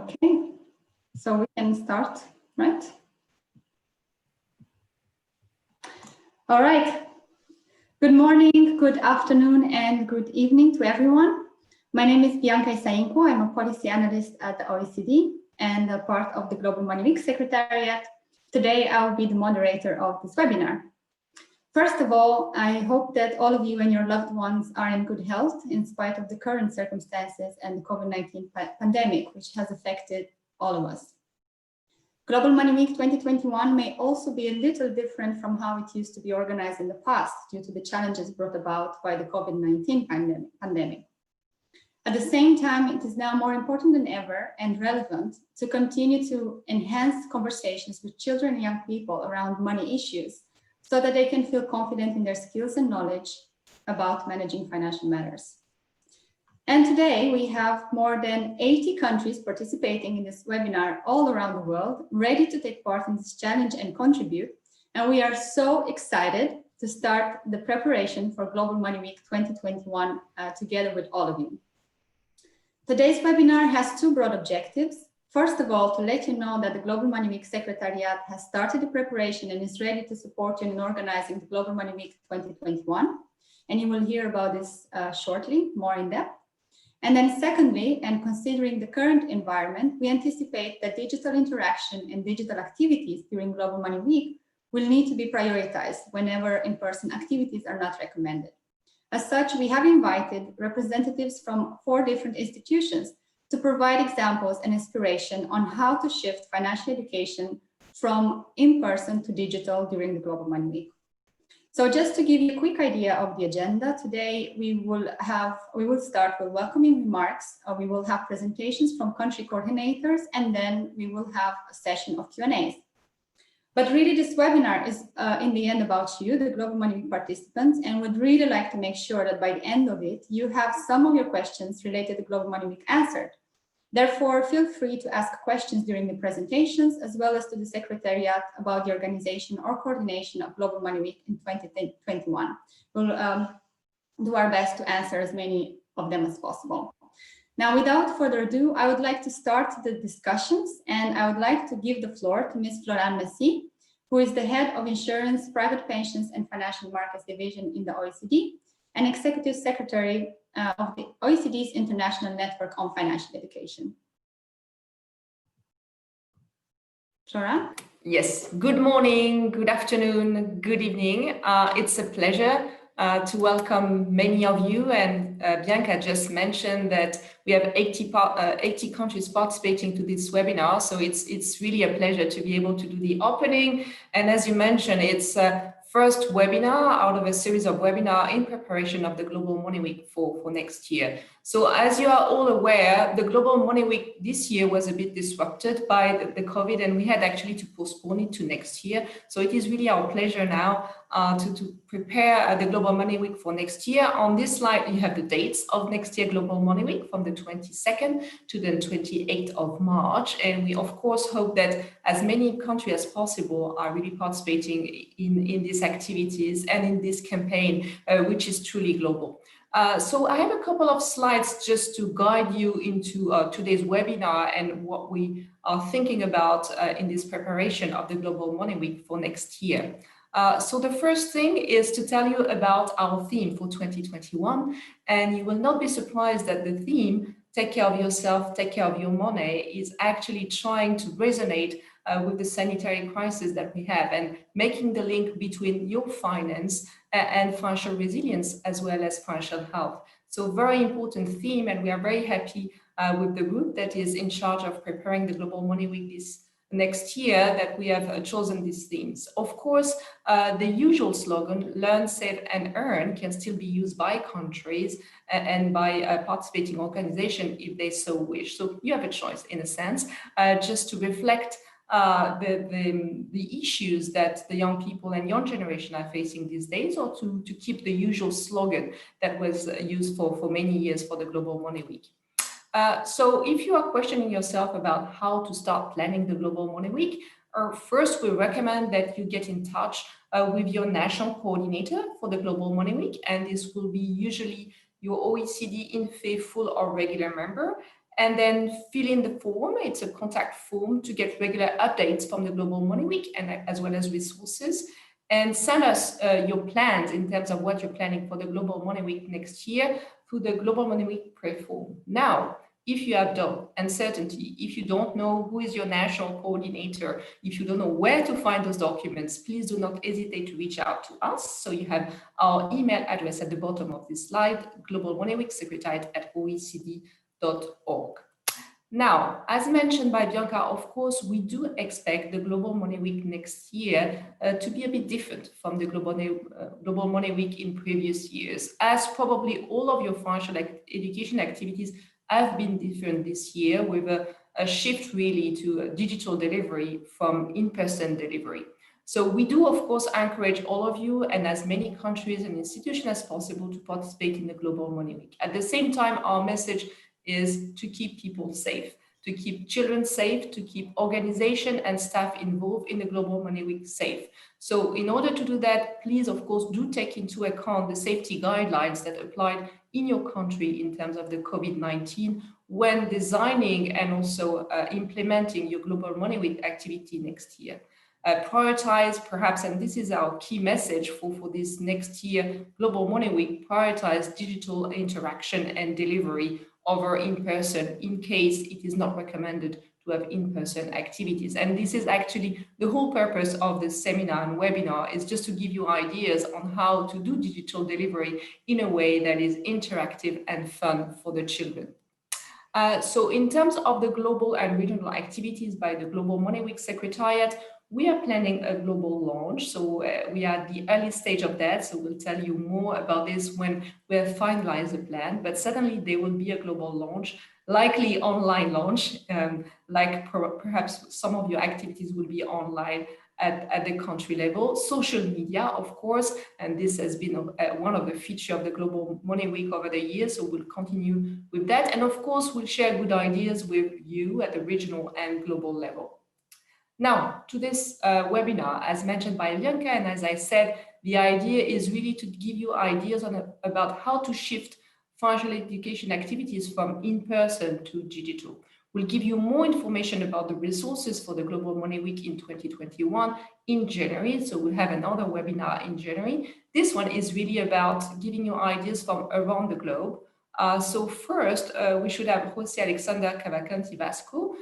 Okay, so we can start, right? All right. Good morning, good afternoon, and good evening to everyone. My name is Bianca Isainko. I'm a policy analyst at the OECD and a part of the Global Money Week Secretariat. Today, I'll be the moderator of this webinar. First of all, I hope that all of you and your loved ones are in good health in spite of the current circumstances and the COVID-19 pandemic, which has affected all of us. Global Money Week 2021 may also be a little different from how it used to be organized in the past due to the challenges brought about by the COVID-19 pandemic. At the same time, it is now more important than ever and relevant to continue to enhance conversations with children and young people around money issues so that they can feel confident in their skills and knowledge about managing financial matters. And today we have more than 80 countries participating in this webinar all around the world, ready to take part in this challenge and contribute. And we are so excited to start the preparation for Global Money Week 2021 together with all of you. Today's webinar has two broad objectives. First of all, to let you know that the Global Money Week Secretariat has started the preparation and is ready to support you in organizing the Global Money Week 2021. And you will hear about this shortly, more in depth. And then secondly, and considering the current environment, we anticipate that digital interaction and digital activities during Global Money Week will need to be prioritized whenever in-person activities are not recommended. As such, we have invited representatives from 4 different institutions to provide examples and inspiration on how to shift financial education from in-person to digital during the Global Money Week. So just to give you a quick idea of the agenda, today we will start with welcoming remarks. We will have presentations from country coordinators, and then we will have a session of Q&As. But really this webinar is in the end about you, the Global Money Week participants, and would really like to make sure that by the end of it, you have some of your questions related to Global Money Week answered. Therefore, feel free to ask questions during the presentations, as well as to the Secretariat about the organization or coordination of Global Money Week in 2021. We'll do our best to answer as many of them as possible. Now, without further ado, I would like to start the discussions, and I would like to give the floor to Ms. Florence Messi, who is the Head of Insurance, Private Pensions and Financial Markets Division in the OECD, and Executive Secretary of the OECD's International Network on Financial Education. Flora? Yes, good morning, good afternoon, good evening. It's a pleasure to welcome many of you, and Bianca just mentioned that we have 80 countries participating to this webinar, so it's really a pleasure to be able to do the opening. And as you mentioned, it's first webinar out of a series of webinars in preparation of the Global Money Week for next year. So as you are all aware, the Global Money Week this year was a bit disrupted by the COVID, and we had actually to postpone it to next year. So it is really our pleasure now to prepare the Global Money Week for next year. On this slide, you have the dates of next year Global Money Week from the 22nd to the 28th of March. And we, of course, hope that as many countries as possible are really participating in these activities and in this campaign, which is truly global. So I have a couple of slides just to guide you into today's webinar and what we are thinking about in this preparation of the Global Money Week for next year. So the first thing is to tell you about our theme for 2021, and you will not be surprised that the theme, take care of yourself, take care of your money, is actually trying to resonate with the sanitary crisis that we have and making the link between your finance and financial resilience as well as financial health. So very important theme, and we are very happy with the group that is in charge of preparing the Global Money Week this next year that we have chosen these themes. Of course, the usual slogan, learn, save and earn, can still be used by countries and by participating organizations if they so wish. So you have a choice in a sense, just to reflect the issues that the young people and young generation are facing these days, or to keep the usual slogan that was used for many years for the Global Money Week. So if you are questioning yourself about how to start planning the Global Money Week, first we recommend that you get in touch with your national coordinator for the Global Money Week, and this will be usually your OECD INFE full or regular member. and then fill in the form. It's a contact form to get regular updates from the Global Money Week and as well as resources. And send us your plans in terms of what you're planning for the Global Money Week next year through the Global Money Week pre-form. Now, if you have doubt, uncertainty, if you don't know who is your national coordinator, if you don't know where to find those documents, please do not hesitate to reach out to us. So you have our email address at the bottom of this slide, Global Money Week secretariat@oecd.org. Now, as mentioned by Bianca, of course, we do expect the Global Money Week next year to be a bit different from the Global Money Week in previous years, as probably all of your financial education activities have been different this year, with a shift really to digital delivery from in-person delivery. So we do, of course, encourage all of you and as many countries and institutions as possible to participate in the Global Money Week. At the same time, our message is to keep people safe, to keep children safe, to keep organization and staff involved in the Global Money Week safe. So in order to do that, please, of course, do take into account the safety guidelines that applied in your country in terms of the COVID-19 when designing and also implementing your Global Money Week activity next year. Prioritize, perhaps, and this is our key message for this next year, Global Money Week, prioritize digital interaction and delivery over in-person in case it is not recommended to have in-person activities. And this is actually the whole purpose of this seminar and webinar, is just to give you ideas on how to do digital delivery in a way that is interactive and fun for the children. So in terms of the global and regional activities by the Global Money Week Secretariat, we are planning a global launch. So we are at the early stage of that. So we'll tell you more about this when we have finalized the plan, but certainly there will be a global launch, likely online launch, like perhaps some of your activities will be online at the country level. Social media, of course, and this has been one of the features of the Global Money Week over the years, so we'll continue with that. And of course, we'll share good ideas with you at the regional and global level. Now, to this webinar, as mentioned by Bianca, and as I said, the idea is really to give you ideas about how to shift financial education activities from in-person to digital. We'll give you more information about the resources for the Global Money Week in 2021 in January. So we'll have another webinar in January. This one is really about giving you ideas from around the globe. So first, we should have Jose Alexander Cavalcanti Vasco,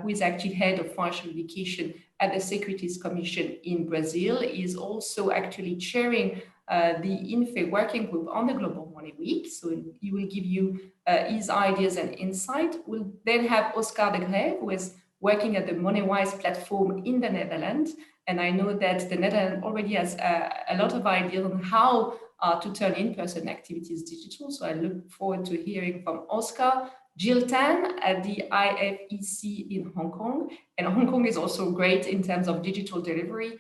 who is actually head of financial education at the Securities Commission in Brazil. He is also actually chairing the INFE working group on the Global Money Week. So he will give you his ideas and insight. We'll then have Oscar de Greve, who is working at the MoneyWise platform in the Netherlands. And I know that the Netherlands already has a lot of ideas on how to turn in-person activities digital. So I look forward to hearing from Oscar. Jill Tan at the IFEC in Hong Kong. And Hong Kong is also great in terms of digital delivery.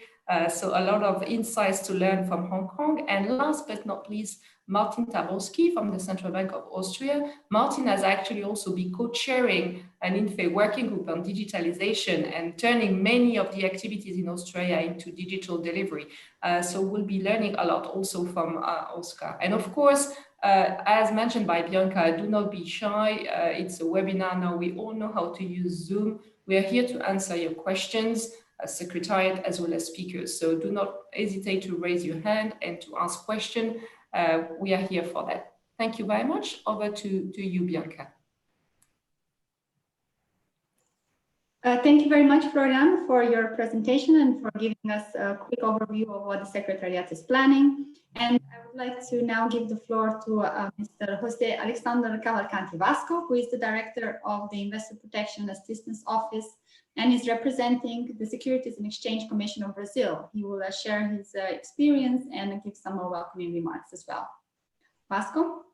So a lot of insights to learn from Hong Kong. And last but not least, Martin Taborski from the Central Bank of Austria. Martin has actually also been co-chairing an INFE working group on digitalization and turning many of the activities in Australia into digital delivery. So we'll be learning a lot also from Oscar. And of course, as mentioned by Bianca, do not be shy. It's a webinar now. We all know how to use Zoom. We are here to answer your questions as Secretariat as well as speakers. So do not hesitate to raise your hand and to ask questions. We are here for that. Thank you very much. Over to you, Bianca. Thank you very much, Florian, for your presentation and for giving us a quick overview of what the Secretariat is planning. And I would like to now give the floor to Mr. Jose Alexander Cavalcanti Vasco, who is the Director of the Investor Protection Assistance Office and is representing the Securities and Exchange Commission of Brazil. He will share his experience and give some more welcoming remarks as well. Vasco?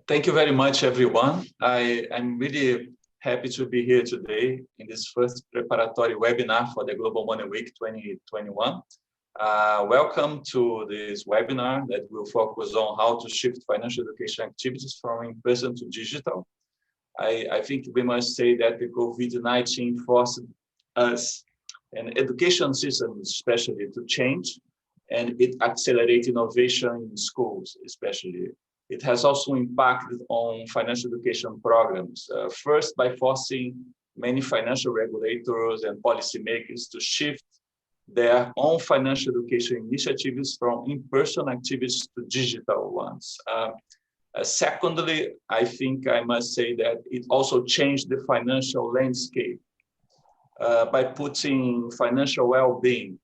Thank you very much, everyone. I'm really happy to be here today in this first preparatory webinar for the Global Money Week 2021. Welcome to this webinar that will focus on how to shift financial education activities from in-person to digital. I think we must say that the COVID-19 forced us and education systems especially to change, and it accelerates innovation in schools especially. it has also impacted on financial education programs. First, by forcing many financial regulators and policymakers to shift their own financial education initiatives from in-person activities to digital ones. Secondly, I think I must say that it also changed the financial landscape by putting financial well-being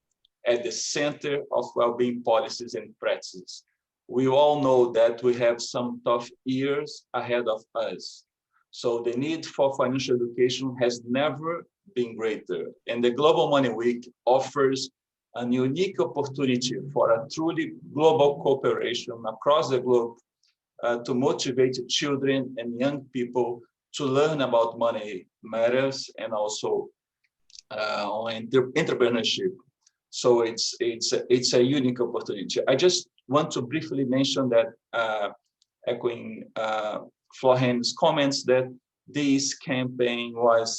at the center of well-being policies and practices. We all know that we have some tough years ahead of us. So the need for financial education has never been greater. And the Global Money Week offers a unique opportunity for a truly global cooperation across the globe to motivate children and young people to learn about money matters and also on entrepreneurship. So it's a unique opportunity. I just want to briefly mention that, echoing Floren's comments, that this campaign was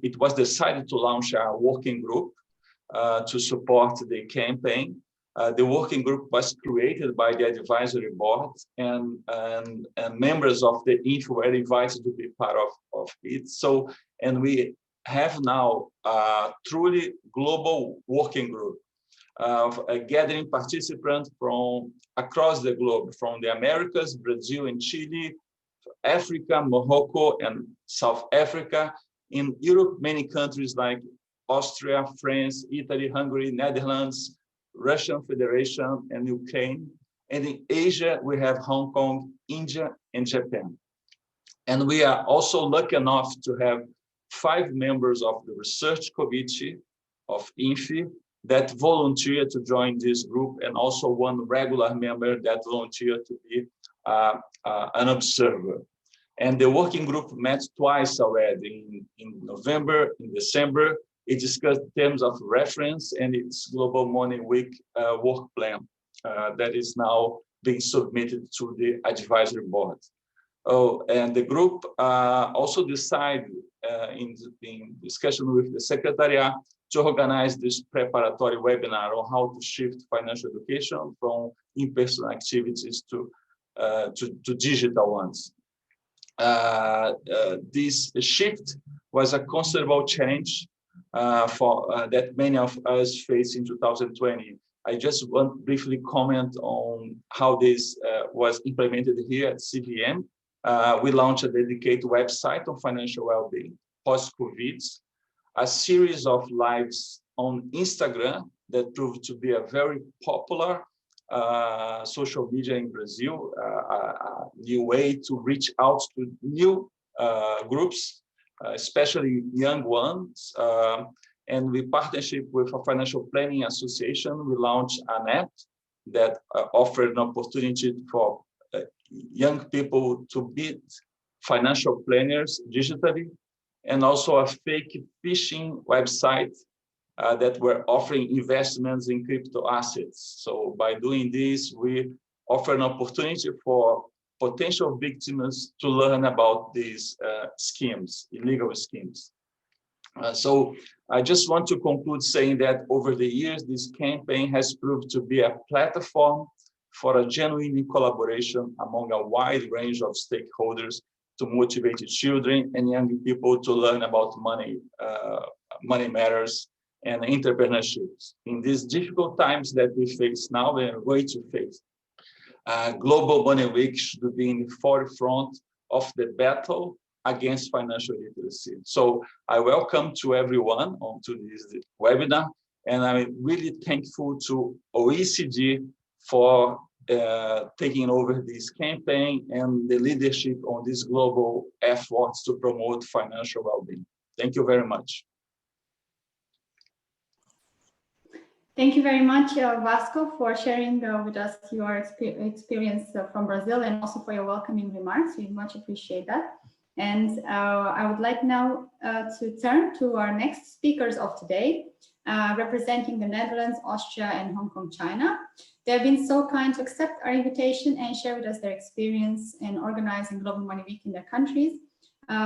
it was decided to launch a working group to support the campaign. The working group was created by the advisory board, and members of the INF were invited to be part of it. So, and we have now a truly global working group gathering participants from across the globe, from the Americas, Brazil and Chile, Africa, Morocco and South Africa. In Europe, many countries like Austria, France, Italy, Hungary, Netherlands, Russian Federation and Ukraine. And in Asia, we have Hong Kong, India and Japan. And we are also lucky enough to have 5 members of the research committee of INFI that volunteered to join this group, and also 1 regular member that volunteered to be an observer. And the working group met twice already, in November, in December. It discussed terms of reference and its Global Money Week work plan that is now being submitted to the advisory board. Oh, and the group also decided in discussion with the Secretariat to organize this preparatory webinar on how to shift financial education from in-person activities to digital ones. This shift was a considerable change that many of us faced in 2020. I just want to briefly comment on how this was implemented here at CVM. We launched a dedicated website on financial well-being, post-COVID, a series of lives on Instagram that proved to be a very popular social media in Brazil, a new way to reach out to new groups, especially young ones. And with partnership with a financial planning association, we launched an app that offered an opportunity for young people to be financial planners digitally, and also a fake phishing website that were offering investments in crypto assets. So by doing this, we offer an opportunity for potential victims to learn about these schemes, illegal schemes. So I just want to conclude saying that over the years, this campaign has proved to be a platform for a genuine collaboration among a wide range of stakeholders to motivate children and young people to learn about money, money matters, and entrepreneurship. In these difficult times that we face now and are going to face, Global Money Week should be in the forefront of the battle against financial literacy. So I welcome to everyone onto this webinar, and I'm really thankful to OECD for taking over this campaign and the leadership on these global efforts to promote financial well-being. Thank you very much. Thank you very much, Vasco, for sharing with us your experience from Brazil, and also for your welcoming remarks. We much appreciate that. And I would like now to turn to our next speakers of today, representing the Netherlands, Austria, and Hong Kong, China. They have been so kind to accept our invitation and share with us their experience in organizing Global Money Week in their countries.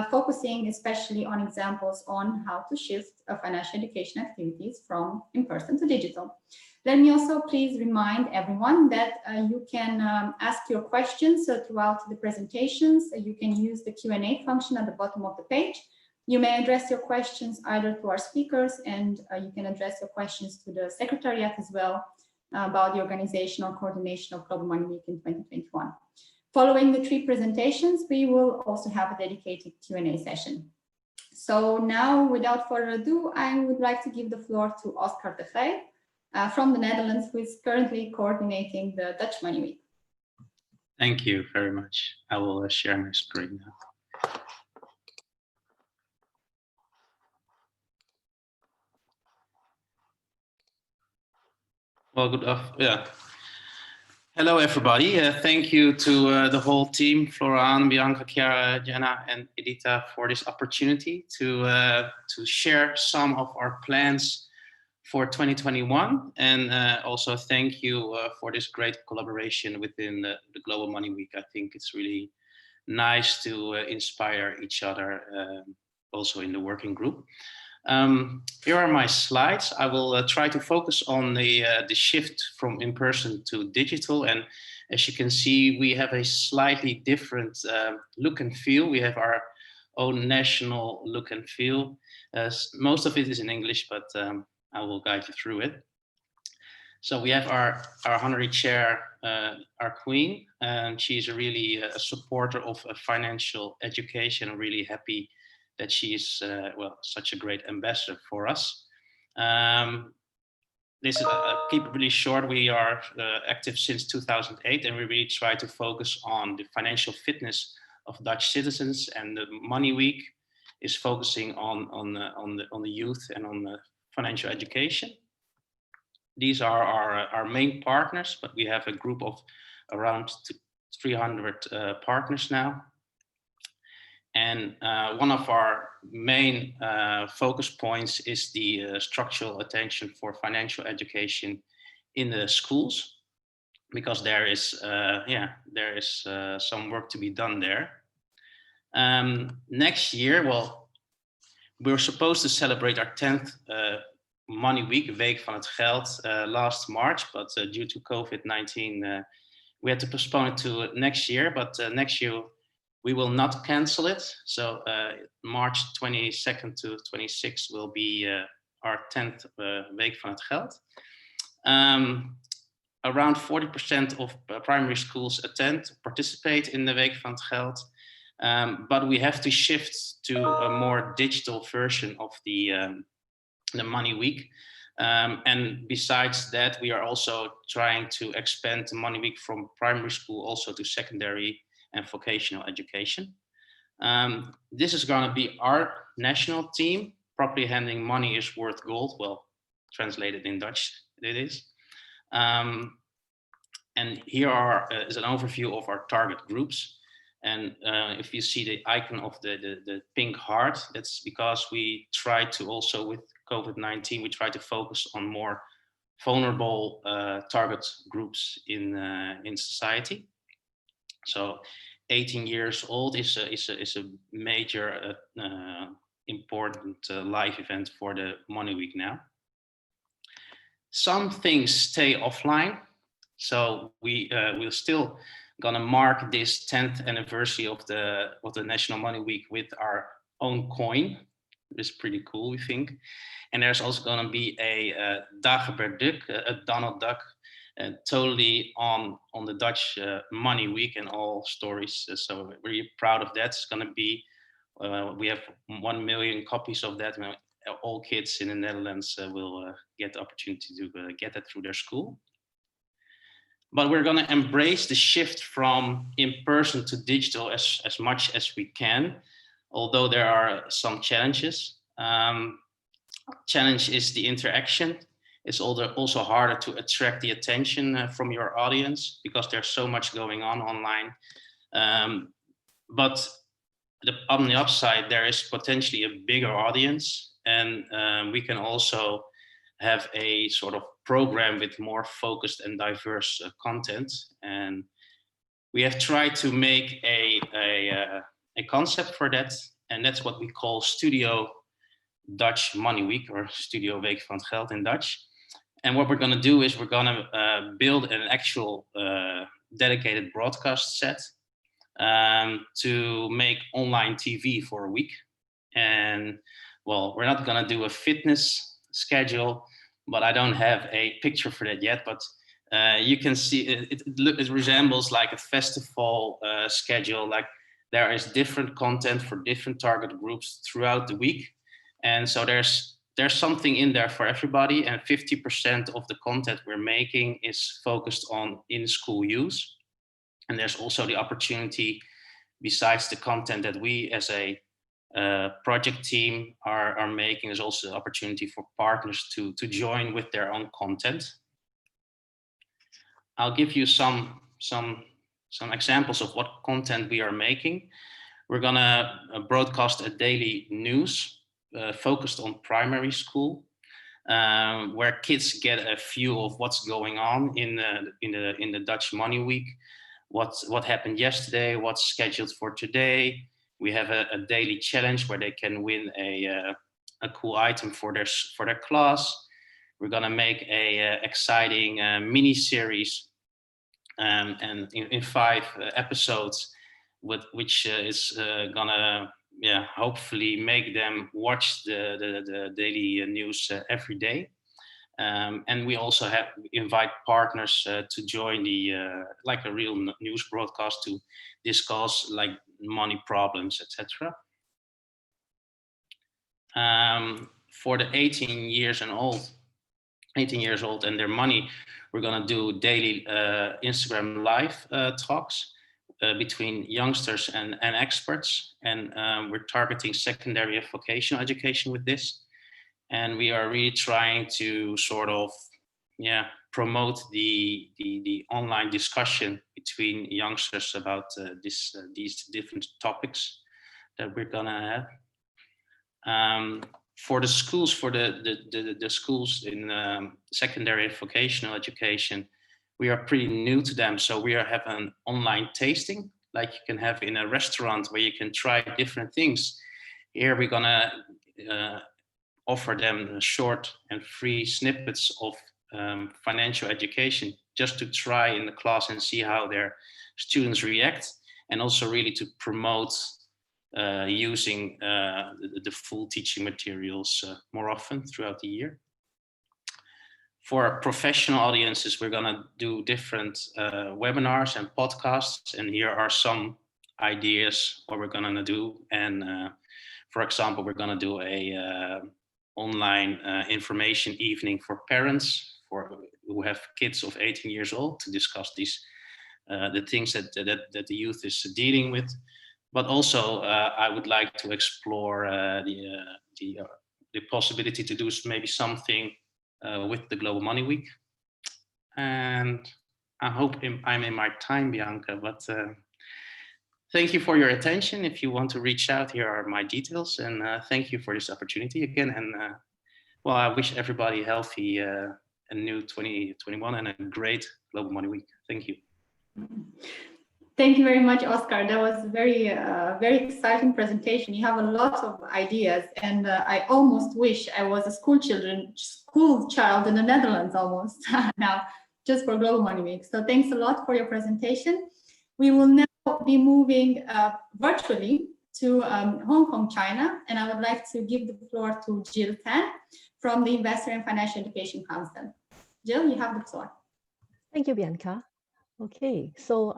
focusing especially on examples on how to shift financial education activities from in-person to digital. Let me also please remind everyone that you can ask your questions throughout the presentations. You can use the Q&A function at the bottom of the page. You may address your questions either to our speakers, and you can address your questions to the Secretariat as well about the organizational coordination of Global Money Week in 2021. Following the 3 presentations, we will also have a dedicated Q&A session. So now, without further ado, I would like to give the floor to Oscar de Vrij from the Netherlands, who is currently coordinating the Dutch Money Week. Thank you very much. I will share my screen now. Well, hello, everybody. Thank you to the whole team, Florian, Bianca, Chiara, Jenna, and Edita, for this opportunity to share some of our plans for 2021. And also thank you for this great collaboration within the Global Money Week. I think it's really nice to inspire each other also in the working group. Here are my slides. I will try to focus on the shift from in-person to digital. And as you can see, we have a slightly different look and feel. We have our own national look and feel. Most of it is in English, but I will guide you through it. So we have our honorary chair, our queen, and she's really a supporter of financial education. I'm really happy that she is well, such a great ambassador for us. This keep it really short. We are active since 2008, and we really try to focus on the financial fitness of Dutch citizens. And the Money Week is focusing on the youth and on the financial education. These are our main partners, but we have a group of around 300 partners now. And one of our main focus points is the structural attention for financial education in the schools, because there is some work to be done there. Next year, well, we're supposed to celebrate our 10th Money Week, Week van het Geld, last March, but due to COVID-19, we had to postpone it to next year. But next year, we will not cancel it. So March 22nd to 26th will be our 10th Week van het Geld. Around 40% of primary schools participate in the Week van het Geld. But we have to shift to a more digital version of the Money Week. And besides that, we are also trying to expand the Money Week from primary school also to secondary and vocational education. This is going to be our national team. Properly handling money is worth gold. Well, translated in Dutch, it is. And here is an overview of our target groups. And if you see the icon of the pink heart, that's because we try to also, with COVID-19, we try to focus on more vulnerable target groups in society. So 18 years old is a major important live event for the Money Week now. Some things stay offline. So we're still gonna mark this 10th anniversary of the National Money Week with our own coin. It's pretty cool, we think. And there's also gonna be a Dagobert Duck, a Donald Duck, totally on the Dutch Money Week and all stories. So we're really proud of that. It's gonna be, we have 1 million copies of that. All kids in the Netherlands will get the opportunity to get that through their school. But we're gonna embrace the shift from in-person to digital as much as we can, although there are some challenges. Challenge is the interaction. It's also harder to attract the attention from your audience because there's so much going on online. But on the upside, there is potentially a bigger audience, and we can also have a sort of program with more focused and diverse content. And we have tried to make a concept for that, and that's what we call Studio Dutch Money Week, or Studio Week van het Geld in Dutch. And what we're going to do is we're going to build an actual dedicated broadcast set to make online TV for a week. And well, we're not going to do a fitness schedule, but I don't have a picture for that yet. But you can see it resembles like a festival schedule. Like there is different content for different target groups throughout the week. And so there's something in there for everybody, and 50% of the content we're making is focused on in-school use. And there's also the opportunity, besides the content that we as a project team are making, there's also the opportunity for partners to join with their own content. I'll give you some examples of what content we are making. We're gonna broadcast a daily news focused on primary school, where kids get a view of what's going on in the Dutch Money Week, what happened yesterday, what's scheduled for today. We have a daily challenge where they can win a cool item for their class. We're gonna make a exciting mini series, and in 5 episodes, which is gonna hopefully make them watch the daily news every day. And we also invite partners to join the like a real news broadcast to discuss like money problems, etc. For the 18 years old and their money, we're gonna do daily Instagram live talks between youngsters and experts, and we're targeting secondary and vocational education with this. And we are really trying to sort of promote the online discussion between youngsters about these different topics that we're gonna have. For the schools, for the schools in secondary and vocational education, we are pretty new to them. So we are having an online tasting, like you can have in a restaurant where you can try different things. Here we're gonna offer them short and free snippets of financial education, just to try in the class and see how their students react, and also really to promote using the full teaching materials more often throughout the year. For professional audiences, we're gonna do different webinars and podcasts, and here are some ideas what we're gonna do. And for example, we're gonna do a online information evening for parents who have kids of 18 years old, to discuss these the things that the youth is dealing with. But also, I would like to explore the possibility to do maybe something with the Global Money Week. And I hope I'm in my time, Bianca, but thank you for your attention. If you want to reach out, here are my details, and thank you for this opportunity again. And well, I wish everybody healthy a new 2021 and a great Global Money Week. Thank you. Thank you very much, Oscar. That was a very exciting presentation. You have a lot of ideas, and I almost wish I was a school child in the Netherlands almost now, just for Global Money Week. So thanks a lot for your presentation. We will now be moving virtually to Hong Kong, China, and I would like to give the floor to Jill Tan from the Investor and Financial Education Council. Jill, you have the floor. Thank you, Bianca. Okay, so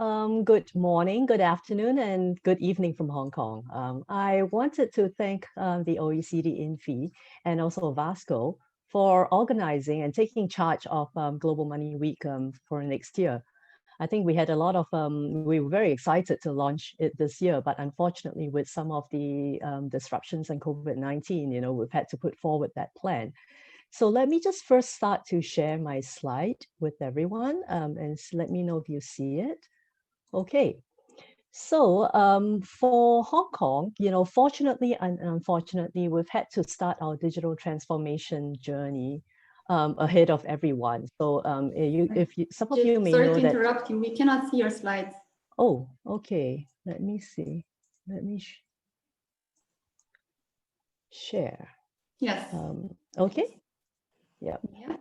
good morning, good afternoon, and good evening from Hong Kong. I wanted to thank the OECD INFI and also Vasco for organizing and taking charge of Global Money Week for next year. I think we had a lot of, we were very excited to launch it this year, but unfortunately with some of the disruptions and COVID-19, you know, we've had to put forward that plan. So let me just first start to share my slide with everyone and let me know if you see it. Okay, so for Hong Kong, you know, fortunately and unfortunately, we've had to start our digital transformation journey ahead of everyone. So some of you may know that— Sorry to interrupt you, we cannot see your slides. Oh, okay, let me see. let me share. Yes. Okay. Yeah. Yeah.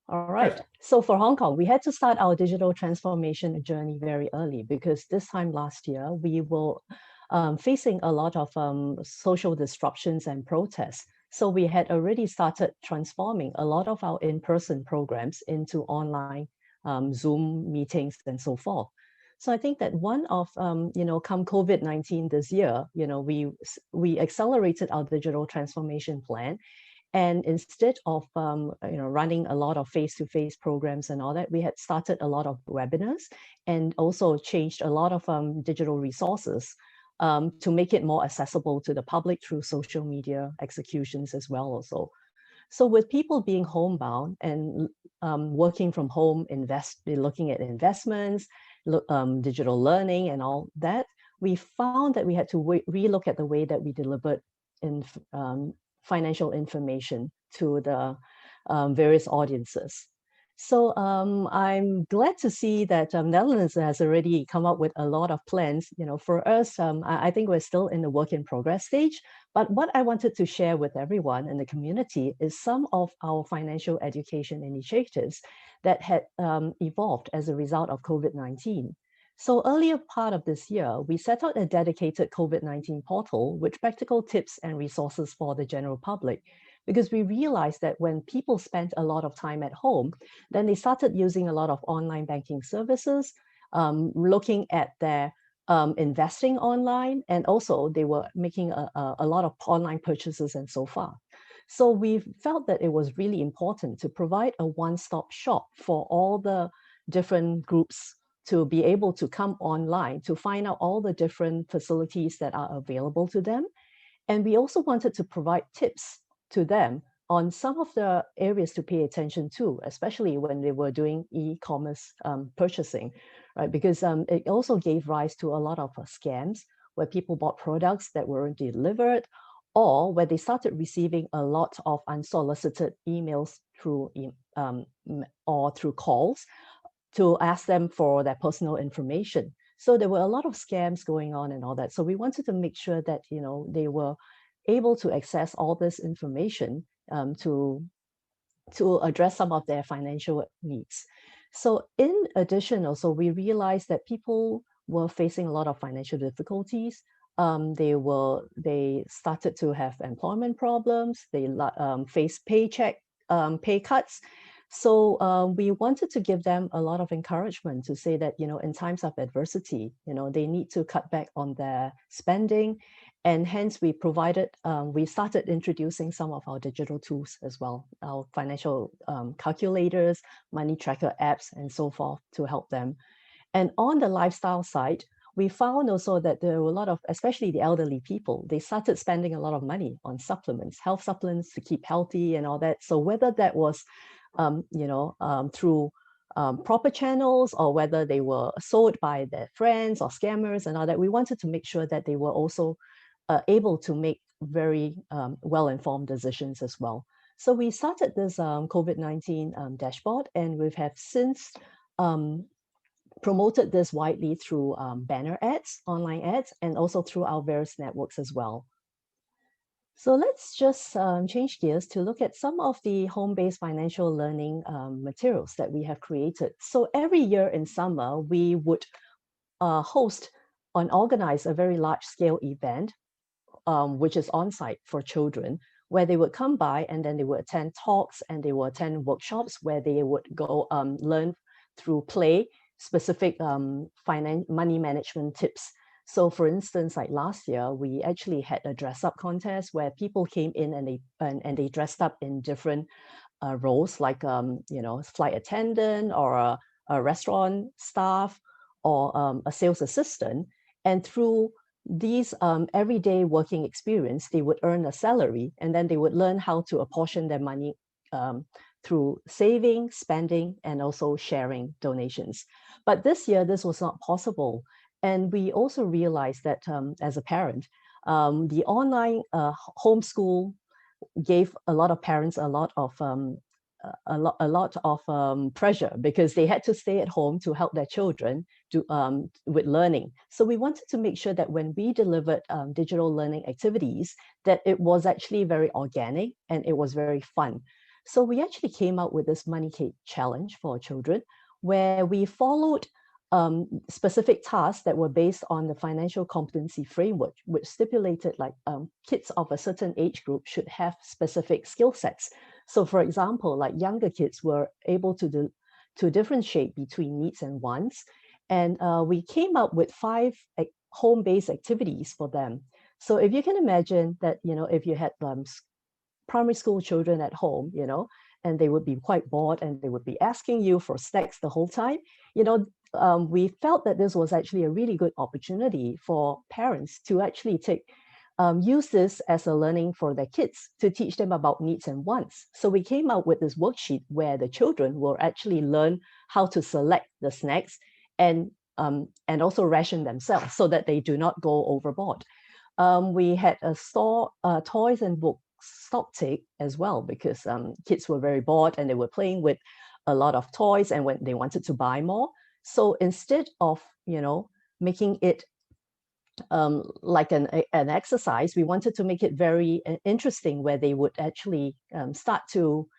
All right. So for Hong Kong, we had to start our digital transformation journey very early because this time last year, we were facing a lot of social disruptions and protests. So we had already started transforming a lot of our in-person programs into online Zoom meetings and so forth. So I think that one of, come COVID-19 this year, we accelerated our digital transformation plan. And instead of running a lot of face-to-face programs and all that, we had started a lot of webinars and also changed a lot of digital resources to make it more accessible to the public through social media executions as well also. So with people being homebound and working from home, looking at investments, digital learning and all that, we found that we had to relook at the way that we delivered in financial information to the various audiences. So I'm glad to see that Netherlands has already come up with a lot of plans. For us, I think we're still in the work in progress stage. But what I wanted to share with everyone in the community is some of our financial education initiatives that had evolved as a result of COVID-19. So earlier part of this year, we set out a dedicated COVID-19 portal with practical tips and resources for the general public, because we realized that when people spent a lot of time at home, then they started using a lot of online banking services, looking at their investing online, and also they were making a lot of online purchases and so far. So we felt that it was really important to provide a one-stop shop for all the different groups to be able to come online to find out all the different facilities that are available to them. And we also wanted to provide tips to them on some of the areas to pay attention to, especially when they were doing e-commerce purchasing, right? Because it also gave rise to a lot of scams where people bought products that weren't delivered, or where they started receiving a lot of unsolicited emails through or through calls to ask them for their personal information. So there were a lot of scams going on and all that. So we wanted to make sure that they were able to access all this information to address some of their financial needs. So in addition, also we realized that people were facing a lot of financial difficulties. They started to have employment problems. They faced pay cuts. So we wanted to give them a lot of encouragement to say that, in times of adversity, they need to cut back on their spending. And hence we started introducing some of our digital tools as well, our financial calculators, money tracker apps, and so forth to help them. And on the lifestyle side, we found also that there were a lot of, especially the elderly people, they started spending a lot of money on supplements, health supplements to keep healthy and all that. So whether that was through proper channels or whether they were sold by their friends or scammers and all that, we wanted to make sure that they were also able to make very well-informed decisions as well. So we started this COVID-19 dashboard, and we have since promoted this widely through banner ads, online ads, and also through our various networks as well. So let's just change gears to look at some of the home-based financial learning materials that we have created. So every year in summer, we would host and organize a very large-scale event, which is on-site for children, where they would come by and then they would attend talks and they would attend workshops where they would go learn through play specific money management tips. So for instance, like last year, we actually had a dress-up contest where people came in and they dressed up in different roles, like flight attendant or a restaurant staff or a sales assistant. And through these everyday working experience, they would earn a salary, and then they would learn how to apportion their money through saving, spending, and also sharing donations. But this year, this was not possible. And we also realized that as a parent, the online homeschool gave a lot of parents a lot of a lot of pressure because they had to stay at home to help their children with learning. So we wanted to make sure that when we delivered digital learning activities, that it was actually very organic and it was very fun. So we actually came out with this money cake challenge for children, where we followed specific tasks that were based on the financial competency framework, which stipulated like kids of a certain age group should have specific skill sets. So for example, like younger kids were able to differentiate between needs and wants. And we came up with 5 home-based activities for them. So if you can imagine that, if you had primary school children at home, and they would be quite bored and they would be asking you for snacks the whole time, we felt that this was actually a really good opportunity for parents to actually use this as a learning for their kids to teach them about needs and wants. So we came out with this worksheet where the children will actually learn how to select the snacks and also ration themselves so that they do not go overboard. We had a toys and books stock take as well, because kids were very bored and they were playing with a lot of toys and when they wanted to buy more. So instead of, making it like an exercise, we wanted to make it very interesting, where they would actually start to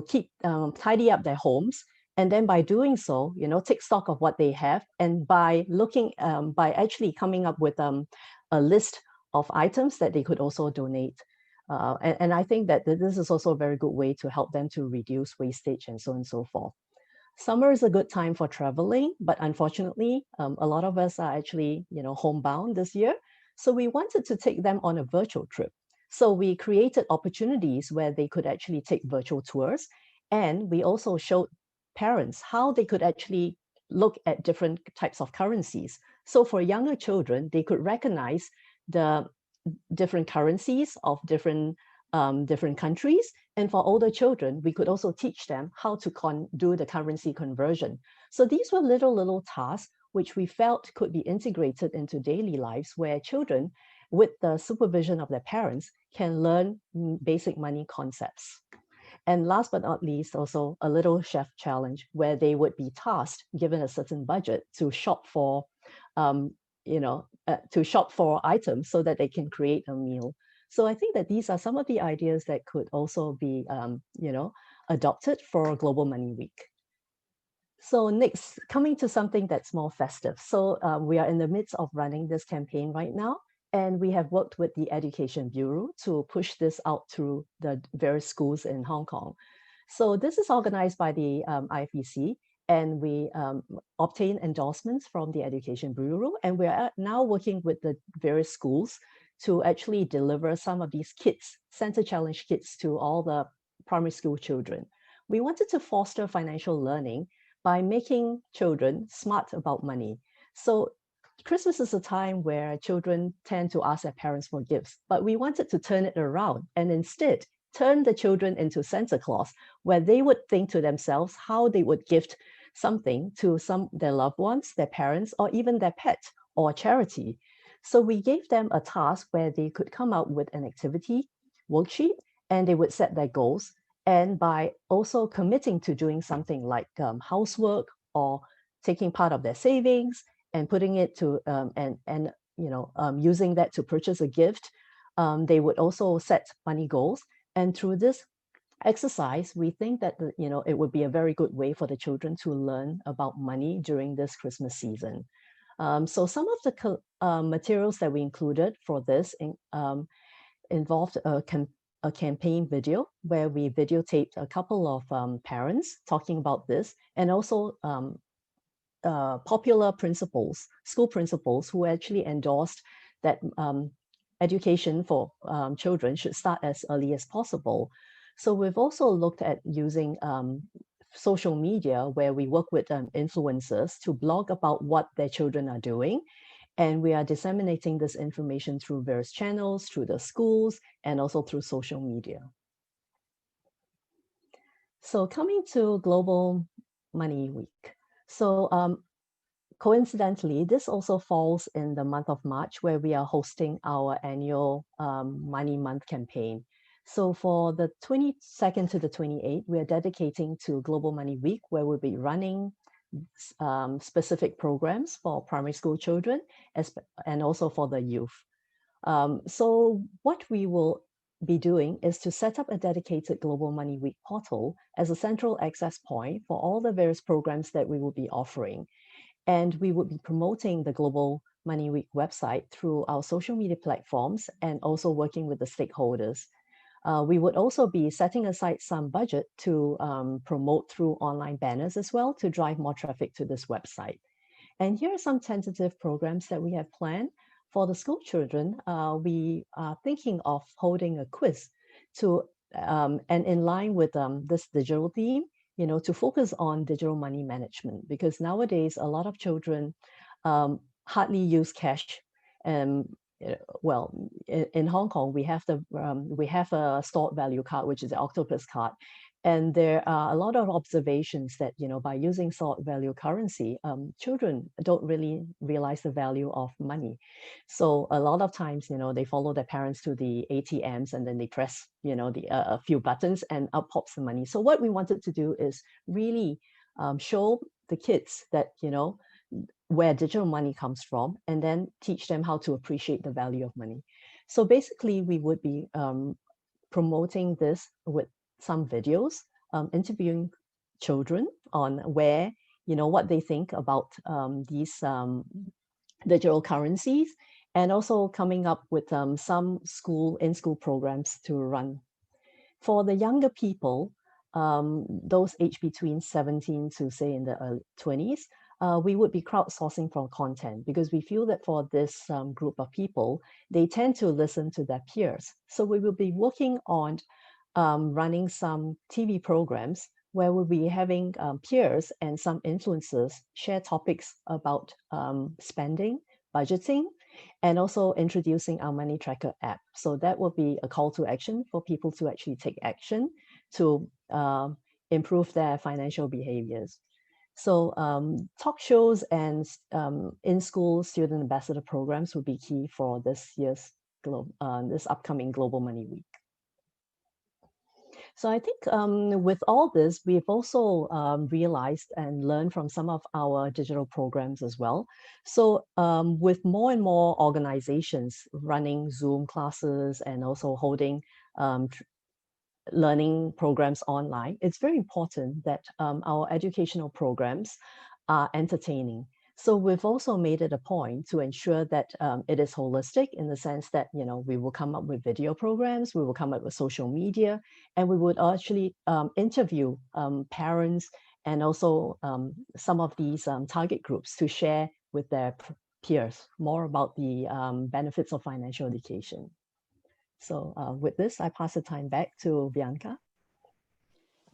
keep tidy up their homes. And then by doing so, take stock of what they have. And by by actually coming up with a list of items that they could also donate. And I think that this is also a very good way to help them to reduce wastage and so on and so forth. Summer is a good time for traveling, but unfortunately, a lot of us are actually, homebound this year. So we wanted to take them on a virtual trip. So we created opportunities where they could actually take virtual tours. And we also showed parents how they could actually look at different types of currencies. So for younger children, they could recognize the different currencies of different countries. And for older children, we could also teach them how to do the currency conversion. So these were little tasks which we felt could be integrated into daily lives, where children, with the supervision of their parents, can learn basic money concepts. And last but not least, also a little chef challenge, where they would be tasked, given a certain budget, to shop for items so that they can create a meal. So I think that these are some of the ideas that could also be, adopted for Global Money Week. So next, coming to something that's more festive. So we are in the midst of running this campaign right now, and we have worked with the Education Bureau to push this out through the various schools in Hong Kong. So this is organized by the IFEC, and we obtain endorsements from the Education Bureau, and we are now working with the various schools to actually deliver some of these kits, Center Challenge kits, to all the primary school children. We wanted to foster financial learning by making children smart about money. So Christmas is a time where children tend to ask their parents for gifts, but we wanted to turn it around and instead turn the children into Santa Claus, where they would think to themselves how they would gift something to their loved ones, their parents, or even their pet or charity. So we gave them a task where they could come out with an activity worksheet, and they would set their goals. And by also committing to doing something like housework or taking part of their savings and putting it to using that to purchase a gift, they would also set money goals. And through this exercise, we think that it would be a very good way for the children to learn about money during this Christmas season. So some of the materials that we included for this involved a campaign video where we videotaped a couple of parents talking about this, and also popular principals, school principals, who actually endorsed that education for children should start as early as possible. So we've also looked at using social media, where we work with influencers to blog about what their children are doing. And we are disseminating this information through various channels, through the schools, and also through social media. So coming to Global Money Week. So coincidentally, this also falls in the month of March, where we are hosting our annual Money Month campaign. So for the 22nd to the 28th, we are dedicating to Global Money Week, where we'll be running specific programs for primary school children and also for the youth. So what we will be doing is to set up a dedicated Global Money Week portal as a central access point for all the various programs that we will be offering. And we would be promoting the Global Money Week website through our social media platforms and also working with the stakeholders. We would also be setting aside some budget to promote through online banners as well to drive more traffic to this website. And here are some tentative programs that we have planned. For the school children, we are thinking of holding a quiz to, and in line with this digital theme, you know, to focus on digital money management, because nowadays a lot of children hardly use cash. Well, in Hong Kong, we have a stored value card, which is the octopus card. And there are a lot of observations that, you know, by using stored value currency, children don't really realize the value of money. So a lot of times, you know, they follow their parents to the ATMs and then they press, you know, a few buttons and up pops the money. So what we wanted to do is really show the kids that, you know, where digital money comes from, and then teach them how to appreciate the value of money. So basically, we would be promoting this with some videos, interviewing children on where, you know, what they think about these digital currencies, and also coming up with some in-school programs to run. For the younger people, those aged between 17 to say in the early 20s, we would be crowdsourcing for content, because we feel that for this group of people, they tend to listen to their peers. So we will be working on running some TV programs where we'll be having peers and some influencers share topics about spending, budgeting, and also introducing our money tracker app. So that will be a call to action for people to actually take action to improve their financial behaviors. So talk shows and in-school student ambassador programs will be key for this year's this upcoming Global Money Week. So I think with all this, we've also realized and learned from some of our digital programs as well. So with more and more organizations running Zoom classes and also holding learning programs online, it's very important that our educational programs are entertaining. So we've also made it a point to ensure that it is holistic, in the sense that, you know, we will come up with video programs, we will come up with social media, and we would actually interview parents and also some of these target groups to share with their peers more about the benefits of financial education. So with this, I pass the time back to Bianca.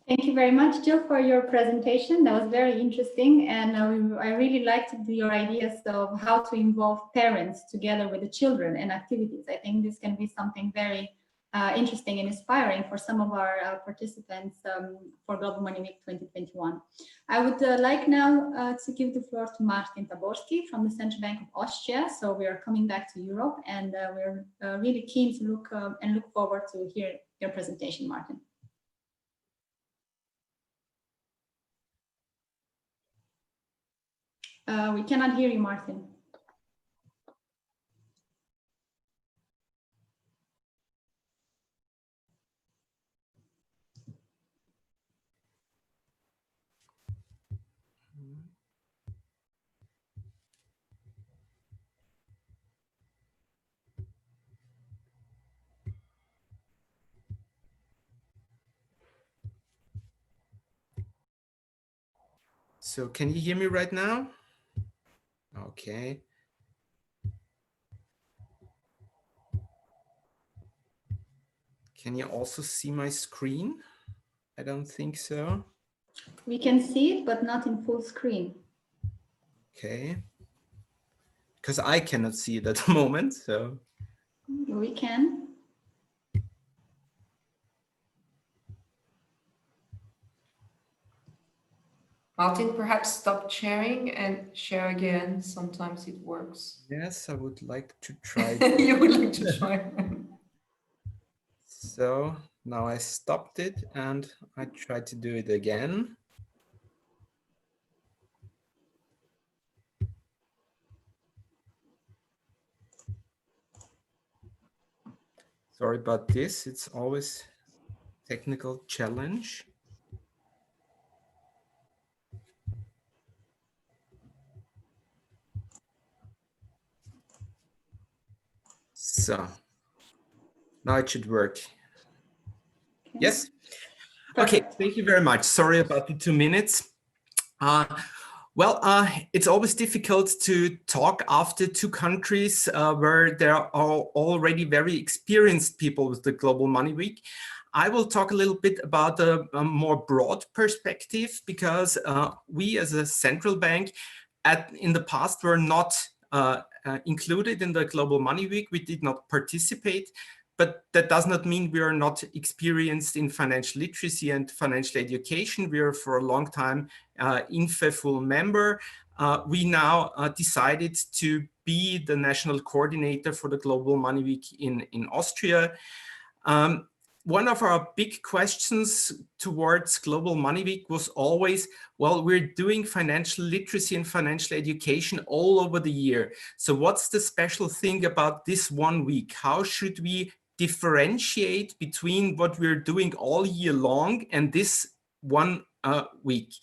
Thank you very much, Jill, for your presentation. That was very interesting. And I really liked your ideas of how to involve parents together with the children and activities. I think this can be something very interesting and inspiring for some of our participants for Global Money Week 2021. I would like now to give the floor to Martin Taborski from the Central Bank of Austria. So we are coming back to Europe, and we're really keen to look forward to hear your presentation, Martin. We cannot hear you, Martin. So can you hear me right now? Okay. Can you also see my screen? I don't think so. We can see it, but not in full screen. Okay. Because I cannot see it at the moment, so. We can. Martin, perhaps stop sharing and share again. Sometimes it works. Yes, I would like to try. You would like to try. So now I stopped it and I try to do it again. Sorry about this. It's always a technical challenge. So now it should work. Okay. Yes. Perfect. Okay, thank you very much. Sorry about the 2 minutes. It's always difficult to talk after two countries where there are already very experienced people with the Global Money Week. I will talk a little bit about a more broad perspective because we as a central bank in the past were not included in the Global Money Week. We did not participate. But that does not mean we are not experienced in financial literacy and financial education. We are for a long time INFE full member. We now decided to be the national coordinator for the Global Money Week in Austria. One of our big questions towards Global Money Week was always, well, we're doing financial literacy and financial education all over the year. So what's the special thing about this 1 week? How should we differentiate between what we're doing all year long and this 1 week?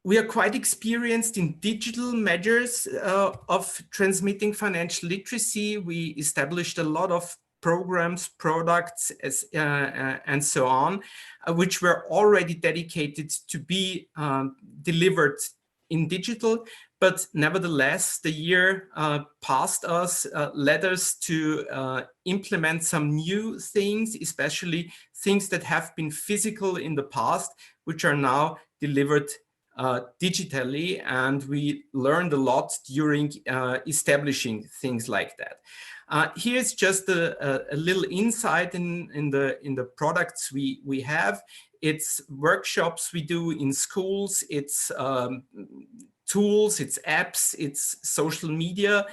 We are quite experienced in digital measures of transmitting financial literacy. We established a lot of programs, products, and so on, which were already dedicated to be delivered in digital. But nevertheless, the year past us led us to implement some new things, especially things that have been physical in the past, which are now delivered digitally. And we learned a lot during establishing things like that. Here's just a little insight in the products we have. It's workshops we do in schools, it's tools, it's apps, it's social media.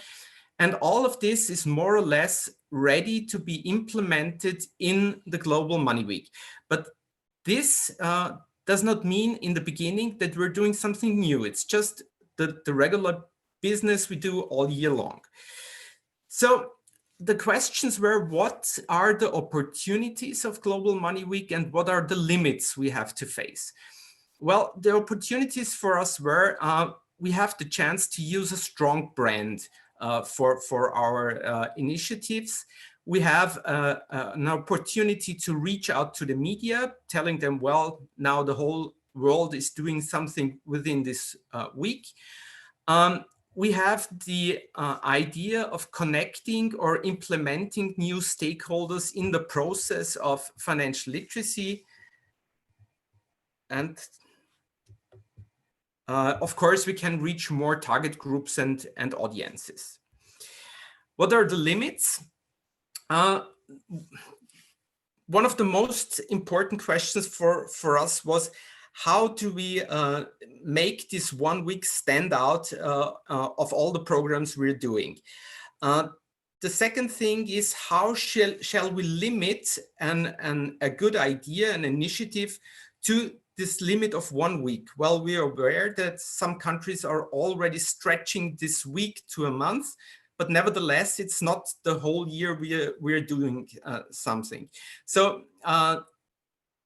And all of this is more or less ready to be implemented in the Global Money Week. But this does not mean in the beginning that we're doing something new. It's just the regular business we do all year long. So the questions were, what are the opportunities of Global Money Week and what are the limits we have to face? Well, the opportunities for us were we have the chance to use a strong brand for our initiatives. We have an opportunity to reach out to the media, telling them, well, now the whole world is doing something within this week. We have the idea of connecting or implementing new stakeholders in the process of financial literacy. And of course, we can reach more target groups and audiences. What are the limits? One of the most important questions for us was, how do we make this 1 week stand out of all the programs we're doing? The second thing is, how shall we limit a good idea, an initiative, to this limit of 1 week? Well, we are aware that some countries are already stretching this week to a month, but nevertheless, it's not the whole year we're doing something. So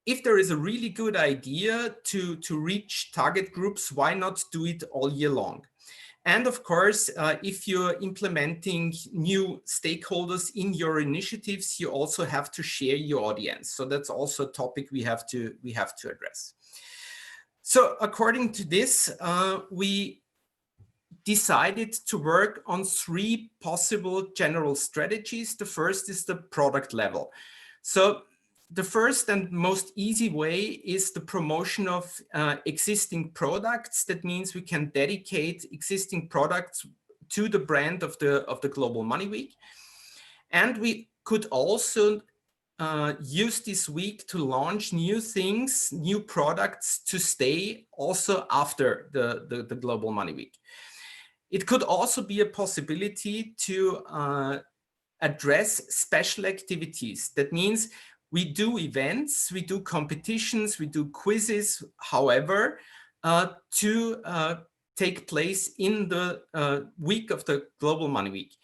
if there is a really good idea to reach target groups, why not do it all year long? And of course, if you're implementing new stakeholders in your initiatives, you also have to share your audience. So that's also a topic we have to address. So according to this, we decided to work on 3 possible general strategies. The first is the product level. So the first and most easy way is the promotion of existing products. That means we can dedicate existing products to the brand of the Global Money Week. And we could also use this week to launch new things, new products to stay also after the Global Money Week. It could also be a possibility to address special activities. That means we do events, we do competitions, we do quizzes, however, to take place in the week of the Global Money Week.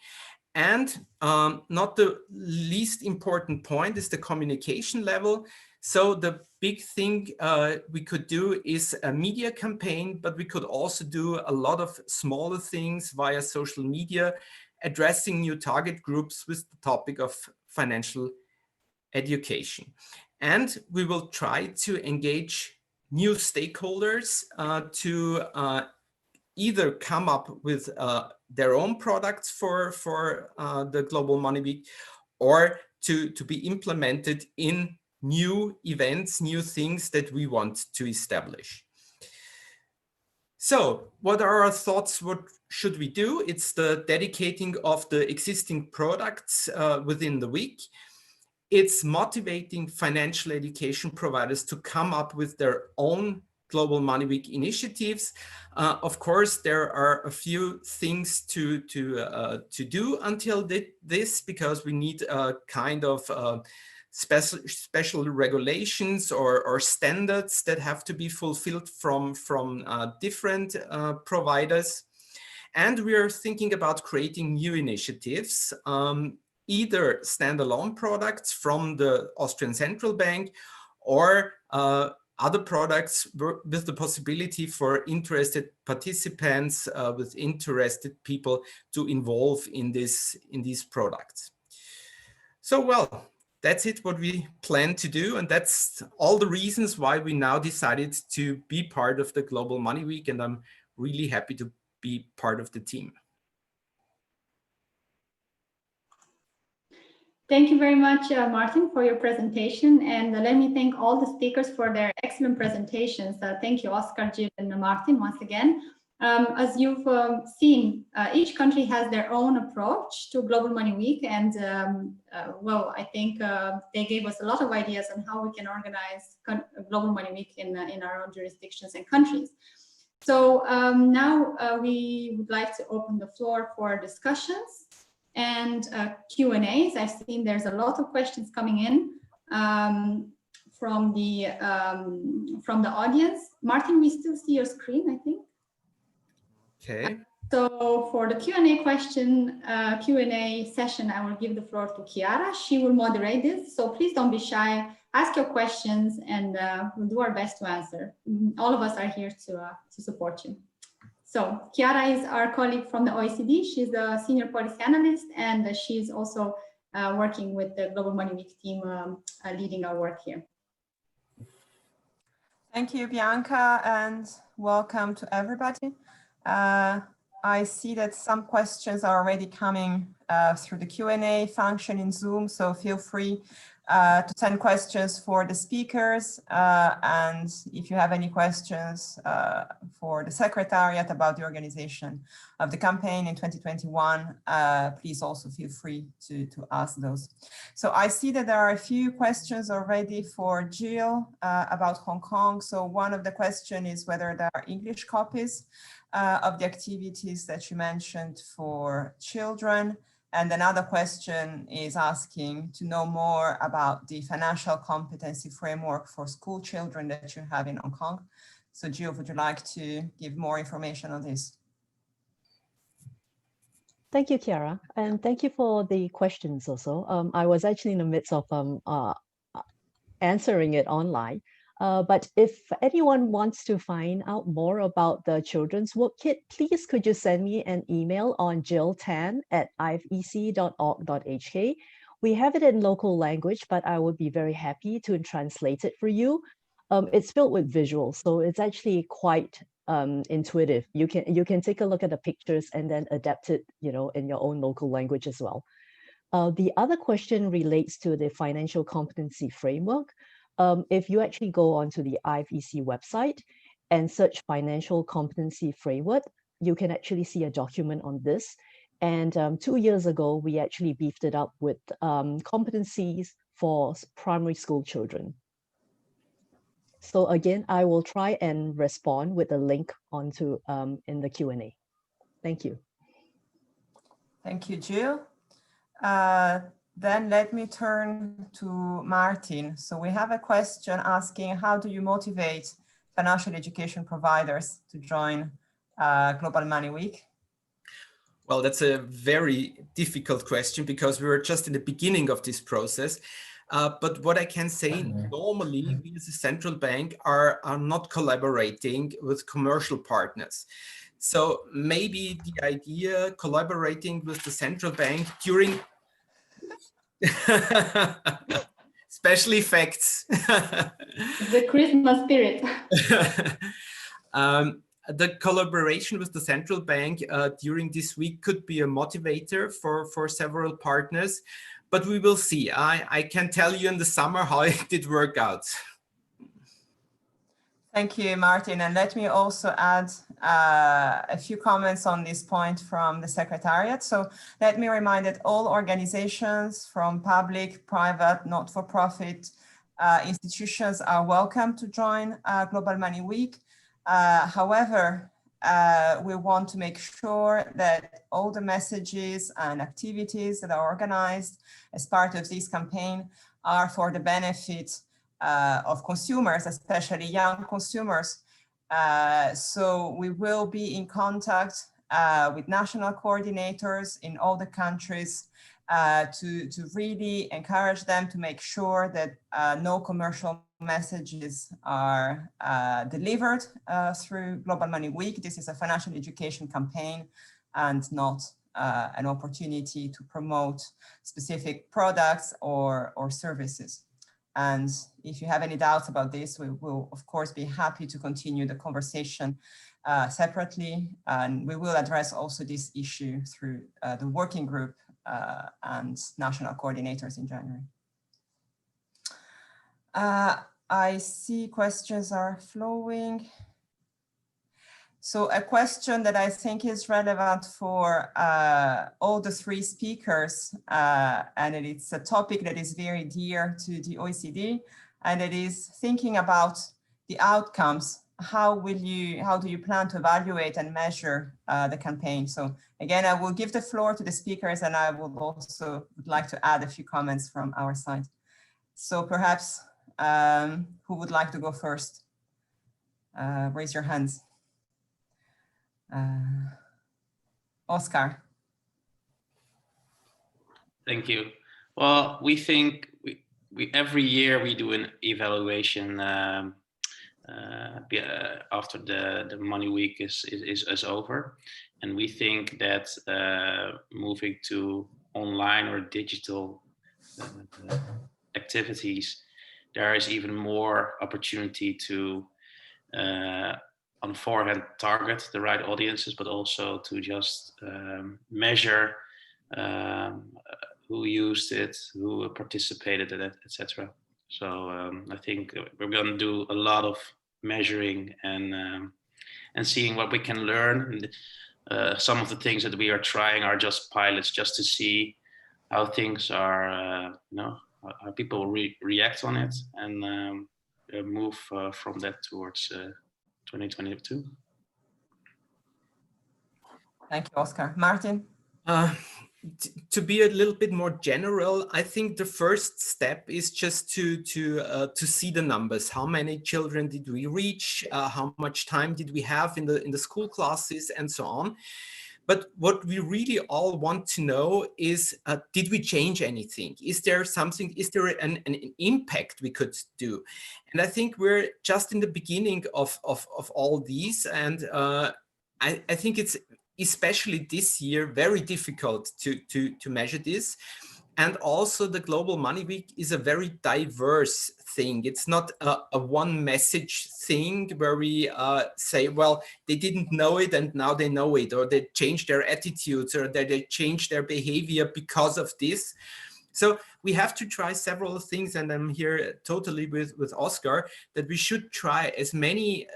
And not the least important point is the communication level. So the big thing we could do is a media campaign, but we could also do a lot of smaller things via social media, addressing new target groups with the topic of financial education. And we will try to engage new stakeholders to either come up with their own products for the Global Money Week, or to be implemented in new events, new things that we want to establish. So what are our thoughts? What should we do? It's the dedicating of the existing products within the week. It's motivating financial education providers to come up with their own Global Money Week initiatives. Of course, there are a few things to do until this, because we need a kind of special regulations or standards that have to be fulfilled from different providers. And we are thinking about creating new initiatives, either standalone products from the Austrian Central Bank, or other products with the possibility for interested participants, with interested people to involve in these products. So, well, that's it, what we plan to do. And that's all the reasons why we now decided to be part of the Global Money Week. And I'm really happy to be part of the team. Thank you very much, Martin, for your presentation. And let me thank all the speakers for their excellent presentations. Thank you, Oscar, Jill, and Martin, once again. As you've seen, each country has their own approach to Global Money Week. And well, I think they gave us a lot of ideas on how we can organize Global Money Week in our own jurisdictions and countries. So now we would like to open the floor for discussions and Q&As. I've seen there's a lot of questions coming in from the audience. Martin, we still see your screen, I think. Okay. So for the Q&A session, I will give the floor to Chiara. She will moderate this. So please don't be shy. Ask your questions, and we'll do our best to answer. All of us are here to support you. So Chiara is our colleague from the OECD. She's a senior policy analyst, and she's also working with the Global Money Week team, leading our work here. Thank you, Bianca, and welcome to everybody. I see that some questions are already coming through the Q&A function in Zoom, so feel free to send questions for the speakers, and if you have any questions for the Secretariat about the organization of the campaign in 2021, please also feel free to ask those. So I see that there are a few questions already for Jill about Hong Kong. So one of the questions is whether there are English copies of the activities that you mentioned for children. And another question is asking to know more about the financial competency framework for school children that you have in Hong Kong. So Jill, would you like to give more information on this? Thank you, Chiara, and thank you for the questions also. I was actually in the midst of answering it online. But if anyone wants to find out more about the children's work kit, please could you send me an email on jilltan@ifec.org.hk. We have it in local language, but I would be very happy to translate it for you. It's filled with visuals, so it's actually quite intuitive. You can take a look at the pictures and then adapt it, in your own local language as well. The other question relates to the financial competency framework. If you actually go onto the IFEC website and search financial competency framework, you can actually see a document on this. And 2 years ago, we actually beefed it up with competencies for primary school children. So again, I will try and respond with a link onto in the Q&A. Thank you. Thank you, Jill. Then let me turn to Martin. So we have a question asking, how do you motivate financial education providers to join Global Money Week? Well, that's a very difficult question because we were just in the beginning of this process. But what I can say, normally we as a central bank are not collaborating with commercial partners. So maybe the idea collaborating with the central bank during special effects. The Christmas spirit. The collaboration with the central bank during this week could be a motivator for several partners, but we will see. I can tell you in the summer how it did work out. Thank you, Martin. And let me also add a few comments on this point from the Secretariat. So let me remind that all organizations from public, private, not-for-profit institutions are welcome to join Global Money Week. However, we want to make sure that all the messages and activities that are organized as part of this campaign are for the benefit of consumers, especially young consumers. So we will be in contact with national coordinators in all the countries to really encourage them to make sure that no commercial messages are delivered through Global Money Week. This is a financial education campaign and not an opportunity to promote specific products or services. And if you have any doubts about this, we will, of course, be happy to continue the conversation separately. And we will address also this issue through the working group and national coordinators in January. I see questions are flowing. So a question that I think is relevant for all the three speakers, and it's a topic that is very dear to the OECD, and it is thinking about the outcomes. How do you plan to evaluate and measure the campaign? So again, I will give the floor to the speakers, and I would also like to add a few comments from our side. So perhaps who would like to go first? Raise your hands. Oscar. Thank you. Well, we think we every year we do an evaluation after the Money Week is over, and we think that moving to online or digital activities, there is even more opportunity to on forehand target the right audiences, but also to just measure who used it, who participated in it, etc. So I think we're going to do a lot of measuring and seeing what we can learn. And, some of the things that we are trying are just pilots, just to see how things are, how people react on it, and move from that towards 2022. Thank you, Oscar. Martin? To be a little bit more general, I think the first step is just to see the numbers. How many children did we reach? How much time did we have in the school classes, and so on. But what we really all want to know is, did we change anything? Is there something, is there an impact we could do? And I think we're just in the beginning of all these. And I think it's especially this year very difficult to measure this. And also the Global Money Week is a very diverse thing. It's not a one message thing where we say, well, they didn't know it and now they know it, or they changed their attitudes, or that they changed their behavior because of this. So we have to try several things, and I'm here totally with Oscar, that we should try as many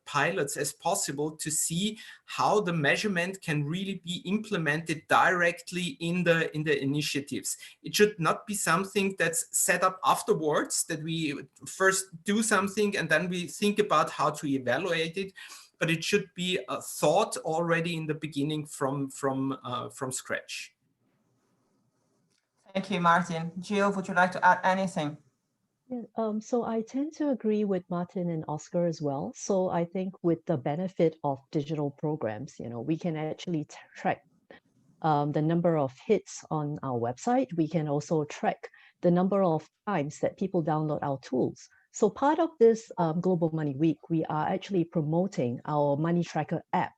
pilots as possible to see how the measurement can really be implemented directly in the initiatives. It should not be something that's set up afterwards, that we first do something and then we think about how to evaluate it, but it should be a thought already in the beginning from scratch. Thank you, Martin. Jill, would you like to add anything? Yeah, so I tend to agree with Martin and Oscar as well. So I think with the benefit of digital programs, we can actually track the number of hits on our website. We can also track the number of times that people download our tools. So part of this Global Money Week, we are actually promoting our Money Tracker app.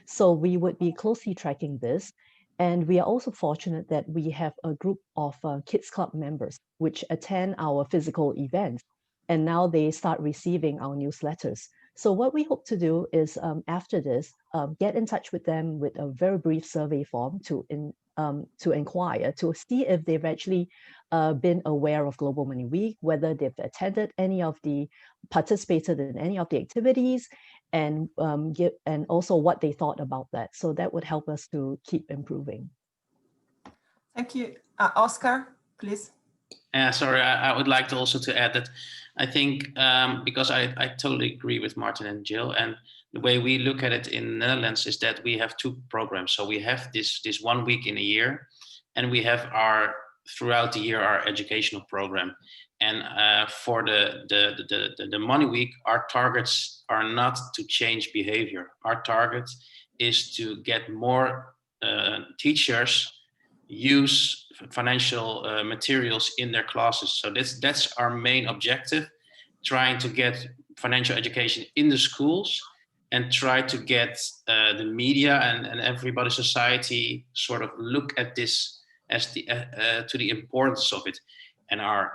So we would be closely tracking this. And we are also fortunate that we have a group of Kids Club members which attend our physical events. And now they start receiving our newsletters. So what we hope to do is after this, get in touch with them with a very brief survey form to inquire, to see if they've actually been aware of Global Money Week, whether they've participated in any of the activities, and also what they thought about that. So that would help us to keep improving. Thank you. Oscar, please. Sorry, I would like to also to add that I think because I totally agree with Martin and Jill, and the way we look at it in the Netherlands is that we have two programs. So we have this 1 week in a year, and we have throughout the year our educational program. And for the Money Week, our targets are not to change behavior. Our target is to get more teachers use financial materials in their classes. So that's our main objective, trying to get financial education in the schools and try to get the media and everybody, society, sort of look at this as to the importance of it. And our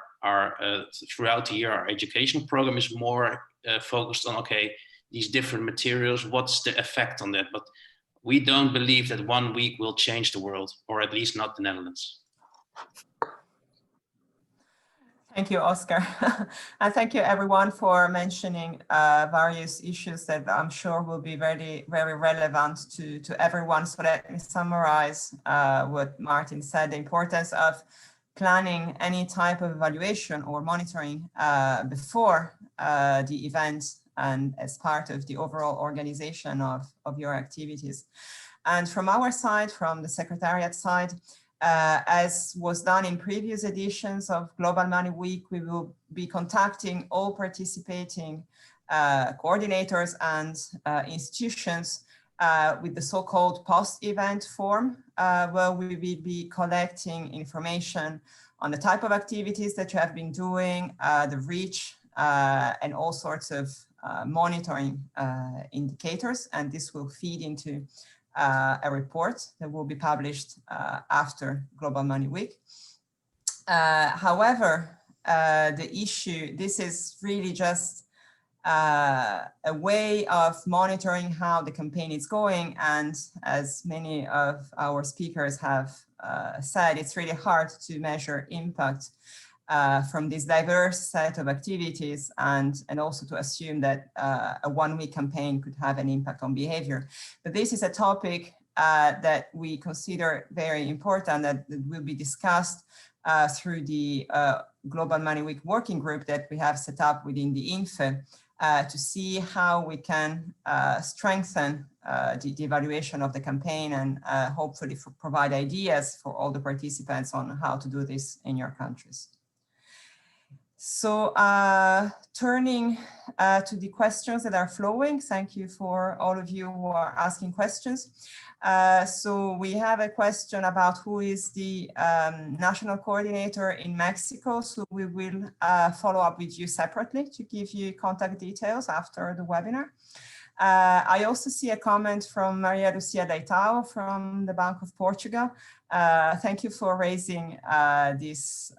throughout the year, our education program is more focused on, okay, these different materials, what's the effect on that? But we don't believe that 1 week will change the world, or at least not the Netherlands. Thank you, Oscar. And thank you everyone for mentioning various issues that I'm sure will be very, very relevant to everyone. So let me summarize what Martin said, the importance of planning any type of evaluation or monitoring before the event and as part of the overall organization of your activities. And from our side, from the Secretariat side, as was done in previous editions of Global Money Week, we will be contacting all participating coordinators and institutions with the so-called post-event form, where we will be collecting information on the type of activities that you have been doing, the reach, and all sorts of monitoring indicators. And this will feed into a report that will be published after Global Money Week. However, the issue, this is really just a way of monitoring how the campaign is going. And as many of our speakers have said, it's really hard to measure impact from this diverse set of activities, and also to assume that a 1 week campaign could have an impact on behavior. But this is a topic that we consider very important, that will be discussed through the Global Money Week working group that we have set up within the INFE to see how we can strengthen the evaluation of the campaign and hopefully provide ideas for all the participants on how to do this in your countries. So turning to the questions that are flowing, thank you for all of you who are asking questions. So we have a question about who is the national coordinator in Mexico. So we will follow up with you separately to give you contact details after the webinar. I also see a comment from Maria Lucia Leitao from the Bank of Portugal. Thank you for raising this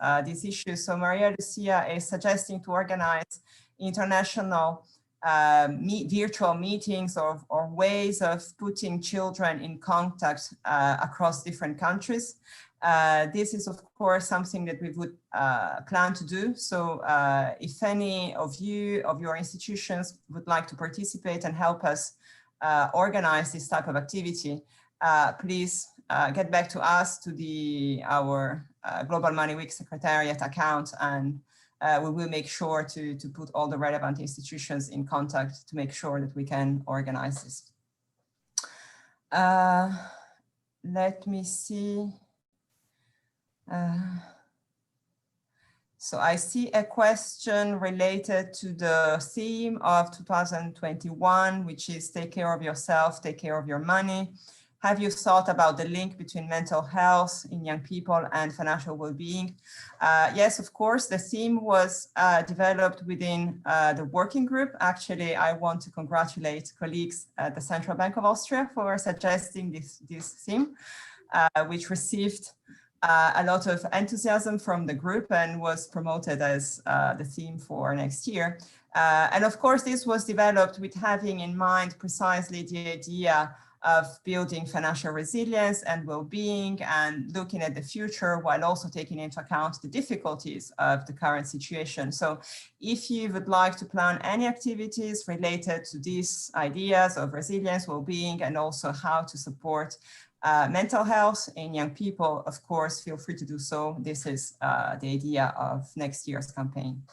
issue. So Maria Lucia is suggesting to organize international virtual meetings or ways of putting children in contact across different countries. This is, of course, something that we would plan to do. So if any of you, of your institutions, would like to participate and help us organize this type of activity, please get back to us, to our Global Money Week Secretariat account, and we will make sure to put all the relevant institutions in contact to make sure that we can organize this. Let me see. So I see a question related to the theme of 2021, which is take care of yourself, take care of your money. Have you thought about the link between mental health in young people and financial well-being? Yes, of course, the theme was developed within the working group. Actually, I want to congratulate colleagues at the Central Bank of Austria for suggesting this theme, which received a lot of enthusiasm from the group and was promoted as the theme for next year. And of course, this was developed with having in mind precisely the idea of building financial resilience and well-being and looking at the future while also taking into account the difficulties of the current situation. So if you would like to plan any activities related to these ideas of resilience, well-being, and also how to support mental health in young people, of course, feel free to do so. This is the idea of next year's campaign.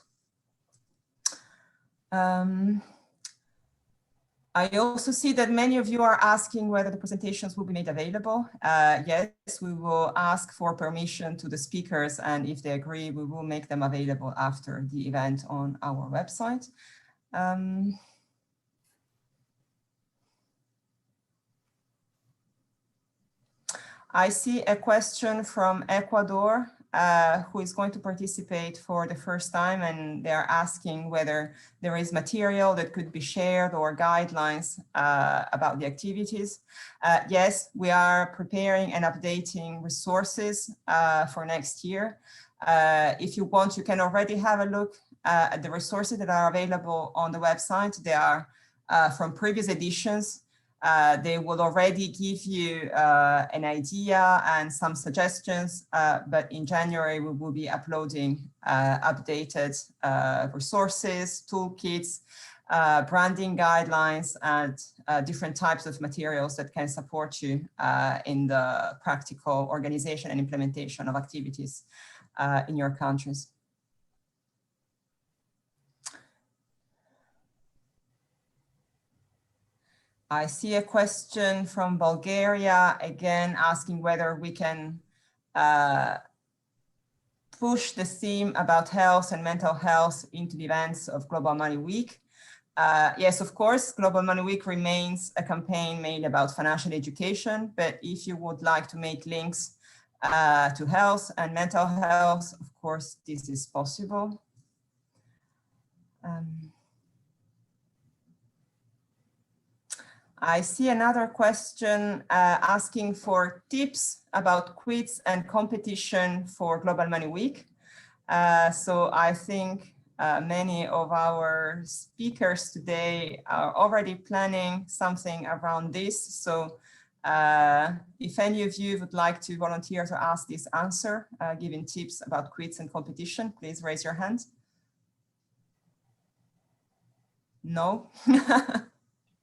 I also see that many of you are asking whether the presentations will be made available. Yes, we will ask for permission to the speakers, and if they agree, we will make them available after the event on our website. I see a question from Ecuador, who is going to participate for the first time, and they're asking whether there is material that could be shared or guidelines about the activities. Yes, we are preparing and updating resources for next year. If you want, you can already have a look at the resources that are available on the website. They are from previous editions. They will already give you an idea and some suggestions, but in January we will be uploading updated resources, toolkits, branding guidelines, and different types of materials that can support you in the practical organization and implementation of activities in your countries. I see a question from Bulgaria, again, asking whether we can push the theme about health and mental health into the events of Global Money Week. Yes, of course, Global Money Week remains a campaign made about financial education, but if you would like to make links to health and mental health, of course, this is possible. I see another question asking for tips about quiz and competition for Global Money Week. So I think many of our speakers today are already planning something around this. So if any of you would like to volunteer to ask this answer, giving tips about quiz and competition, please raise your hand. No?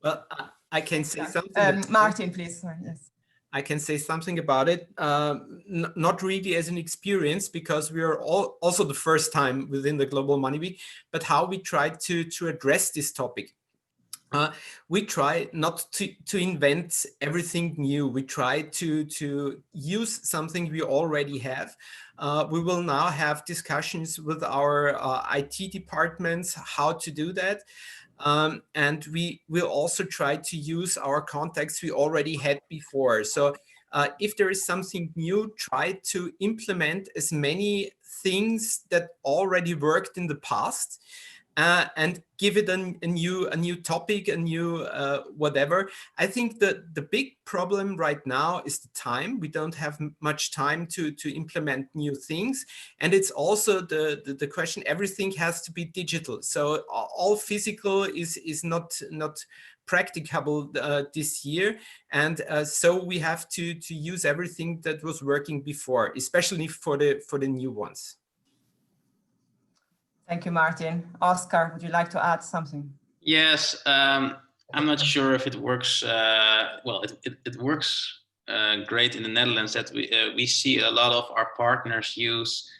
Well, I can say something. Martin, please. Sorry, yes. I can say something about it. Not really as an experience, because we are also the first time within the Global Money Week, but how we try to address this topic. We try not to invent everything new. We try to use something we already have. We will now have discussions with our IT departments how to do that. And we will also try to use our contacts we already had before. So if there is something new, try to implement as many things that already worked in the past. And give it a new topic, a new whatever. I think that the big problem right now is the time. We don't have much time to implement new things. And it's also the question, everything has to be digital. So all physical is not practicable this year. And so we have to use everything that was working before, especially for the new ones. Thank you, Martin. Oscar, would you like to add something? Yes, I'm not sure if it works. Well, it works great in the Netherlands. That we see a lot of our partners use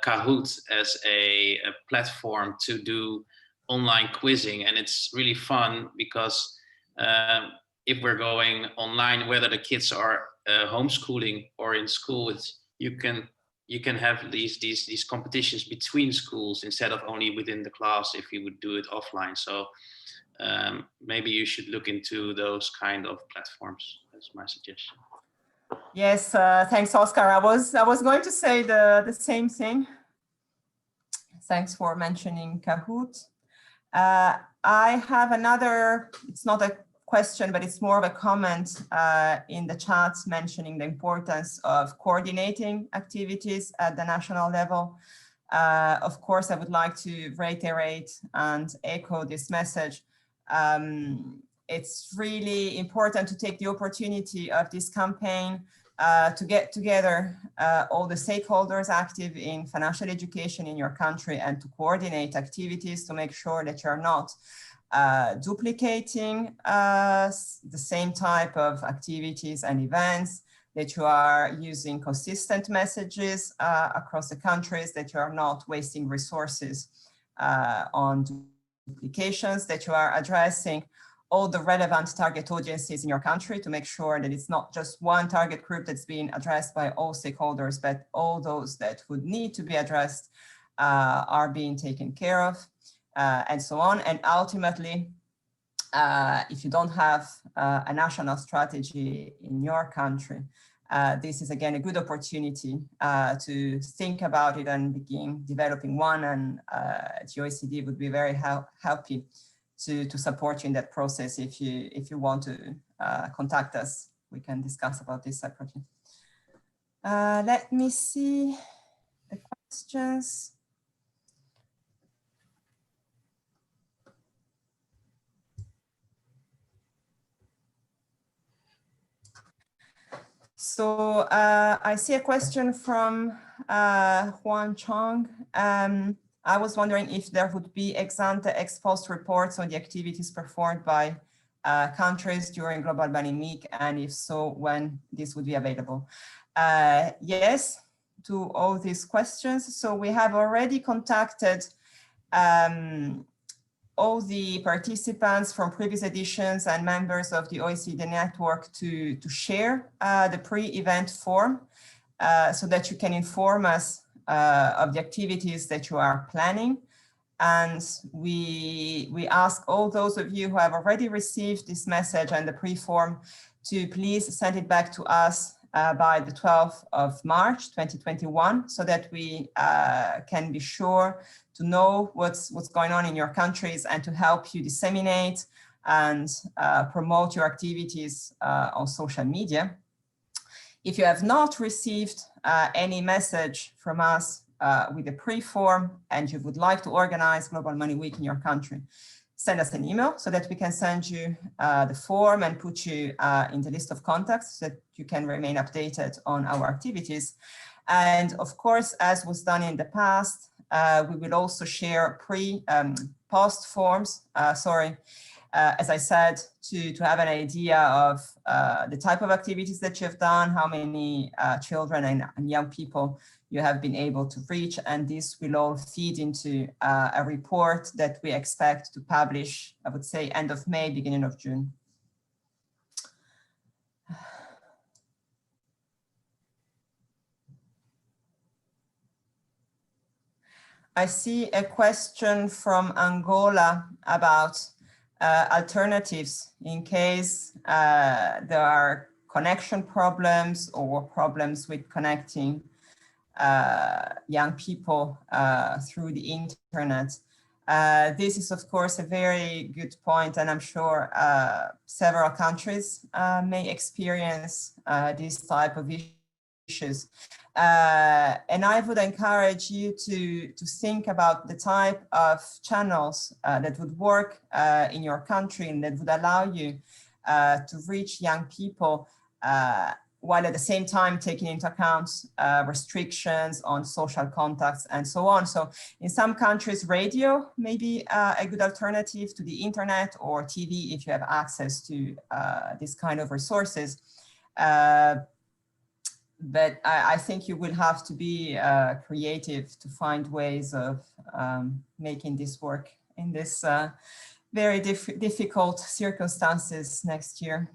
Kahoot as a platform to do online quizzing, and it's really fun because if we're going online, whether the kids are homeschooling or in school, you you can have these competitions between schools instead of only within the class if you would do it offline. So maybe you should look into those kind of platforms. That's my suggestion. Yes, thanks, Oscar. I was going to say the same thing. Thanks for mentioning Kahoot. I have another, it's not a question, but it's more of a comment in the chat mentioning the importance of coordinating activities at the national level. Of course, I would like to reiterate and echo this message. It's really important to take the opportunity of this campaign to get together all the stakeholders active in financial education in your country and to coordinate activities to make sure that you're not duplicating the same type of activities and events, that you are using consistent messages across the countries, that you are not wasting resources on duplications, that you are addressing all the relevant target audiences in your country to make sure that it's not just one target group that's being addressed by all stakeholders, but all those that would need to be addressed are being taken care of, and so on. And ultimately, if you don't have a national strategy in your country, this is again a good opportunity to think about it and begin developing one, and the OECD would be very happy to support you in that process. If you want to contact us, we can discuss about this separately. Let me see the questions. So I see a question from Juan Chong. I was wondering if there would be ex-ante, ex-post reports on the activities performed by countries during Global Money Week, and if so, when this would be available. Yes, to all these questions. So we have already contacted all the participants from previous editions and members of the OECD network to share the pre-event form so that you can inform us of the activities that you are planning. And we ask all those of you who have already received this message and the pre-form to please send it back to us by the 12th of March 2021, so that we can be sure to know what's going on in your countries and to help you disseminate and promote your activities on social media. If you have not received any message from us with the pre-form and you would like to organize Global Money Week in your country, send us an email so that we can send you the form and put you in the list of contacts so that you can remain updated on our activities. And of course, as was done in the past, we will also share post forms, as I said, to have an idea of the type of activities that you've done, how many children and young people you have been able to reach, and this will all feed into a report that we expect to publish, I would say, end of May, beginning of June. I see a question from Angola about alternatives in case there are connection problems or problems with connecting young people through the internet. This is, of course, a very good point, and I'm sure several countries may experience these type of issues. And I would encourage you to think about the type of channels that would work in your country and that would allow you to reach young people while at the same time taking into account restrictions on social contacts and so on. So in some countries, radio may be a good alternative to the internet or TV if you have access to this kind of resources. But I think you will have to be creative to find ways of making this work in this very difficult circumstances next year.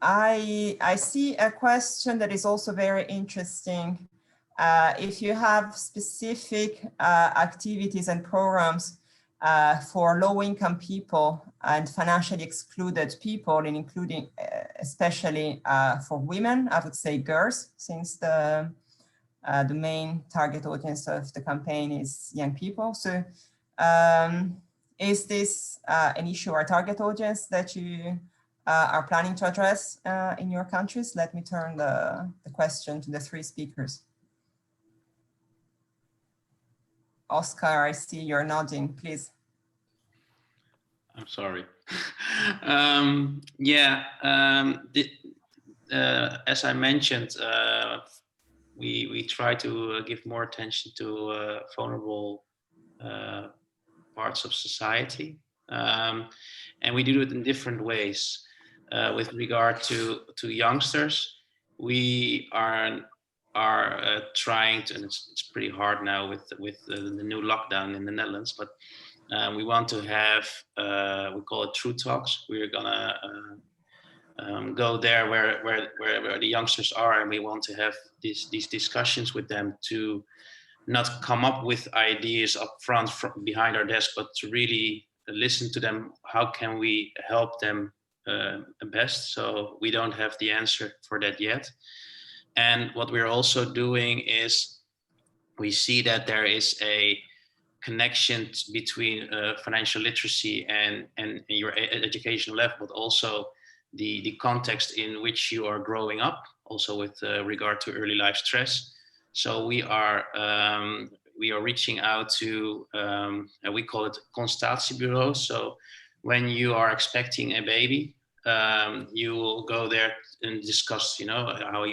I see a question that is also very interesting. If you have specific activities and programs for low-income people and financially excluded people, and including especially for women, I would say girls, since the main target audience of the campaign is young people. So is this an issue or target audience that you are planning to address in your countries? Let me turn the question to the three speakers. Oscar, I see you're nodding, please. I'm sorry. As I mentioned, we try to give more attention to vulnerable parts of society, and we do it in different ways. With regard to youngsters, we are trying to, and it's pretty hard now with the new lockdown in the Netherlands, but we want to have we call it True Talks. We're gonna go there where the youngsters are, and we want to have these discussions with them to not come up with ideas up front behind our desk, but to really listen to them. How can we help them best? So we don't have the answer for that yet. And what we're also doing is we see that there is a connection between financial literacy and your educational level, but also the context in which you are growing up, also with regard to early life stress. So we are reaching out to, we call it consultatiebureaus. So when you are expecting a baby, you will go there and discuss, how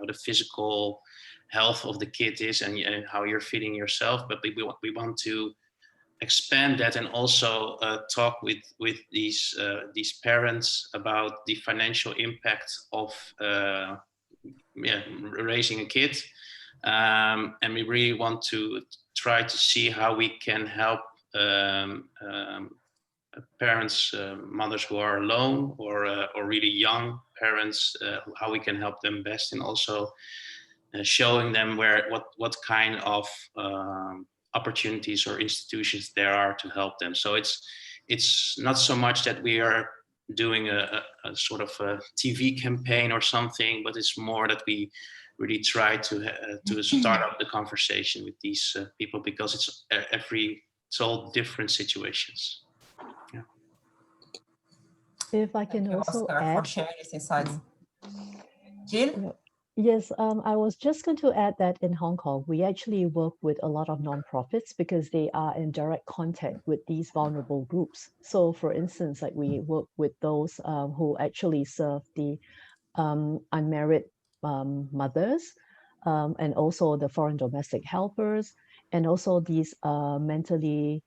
the physical health of the kid is and how you're feeding yourself. But we want to expand that and also talk with these parents about the financial impact of raising a kid. And we really want to try to see how we can help parents, mothers who are alone or really young parents, how we can help them best, and also showing them what kind of opportunities or institutions there are to help them. So it's not so much that we are doing a sort of a TV campaign or something, but it's more that we really try to start up the conversation with these people, because it's all different situations. Yeah. If I can also add, for sharing these insights. Jill? Yes, I was just going to add that in Hong Kong, we actually work with a lot of nonprofits because they are in direct contact with these vulnerable groups. So for instance, like we work with those who actually serve the unmarried mothers, and also the foreign domestic helpers, and also these mentally,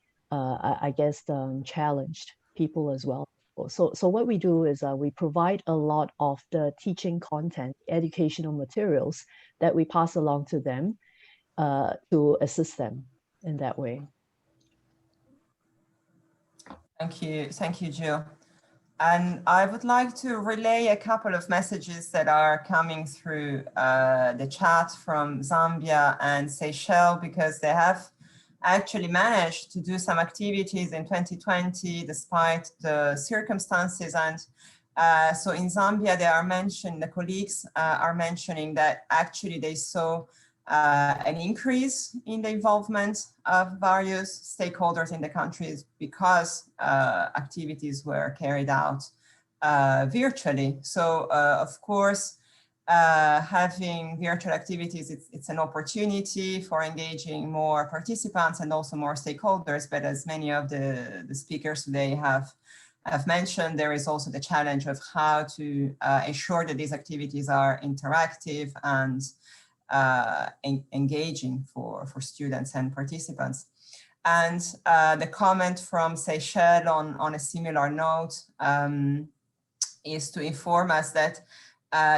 challenged people as well. So what we do is we provide a lot of the teaching content, educational materials that we pass along to them to assist them in that way. Thank you, Jill. And I would like to relay a couple of messages that are coming through the chat from Zambia and Seychelles, because they have actually managed to do some activities in 2020 despite the circumstances. And so in Zambia, the colleagues are mentioning that actually they saw an increase in the involvement of various stakeholders in the countries because activities were carried out virtually. So of course, having virtual activities, it's an opportunity for engaging more participants and also more stakeholders. But as many of the speakers today have mentioned, there is also the challenge of how to ensure that these activities are interactive and engaging for students and participants. And the comment from Seychelles on a similar note is to inform us that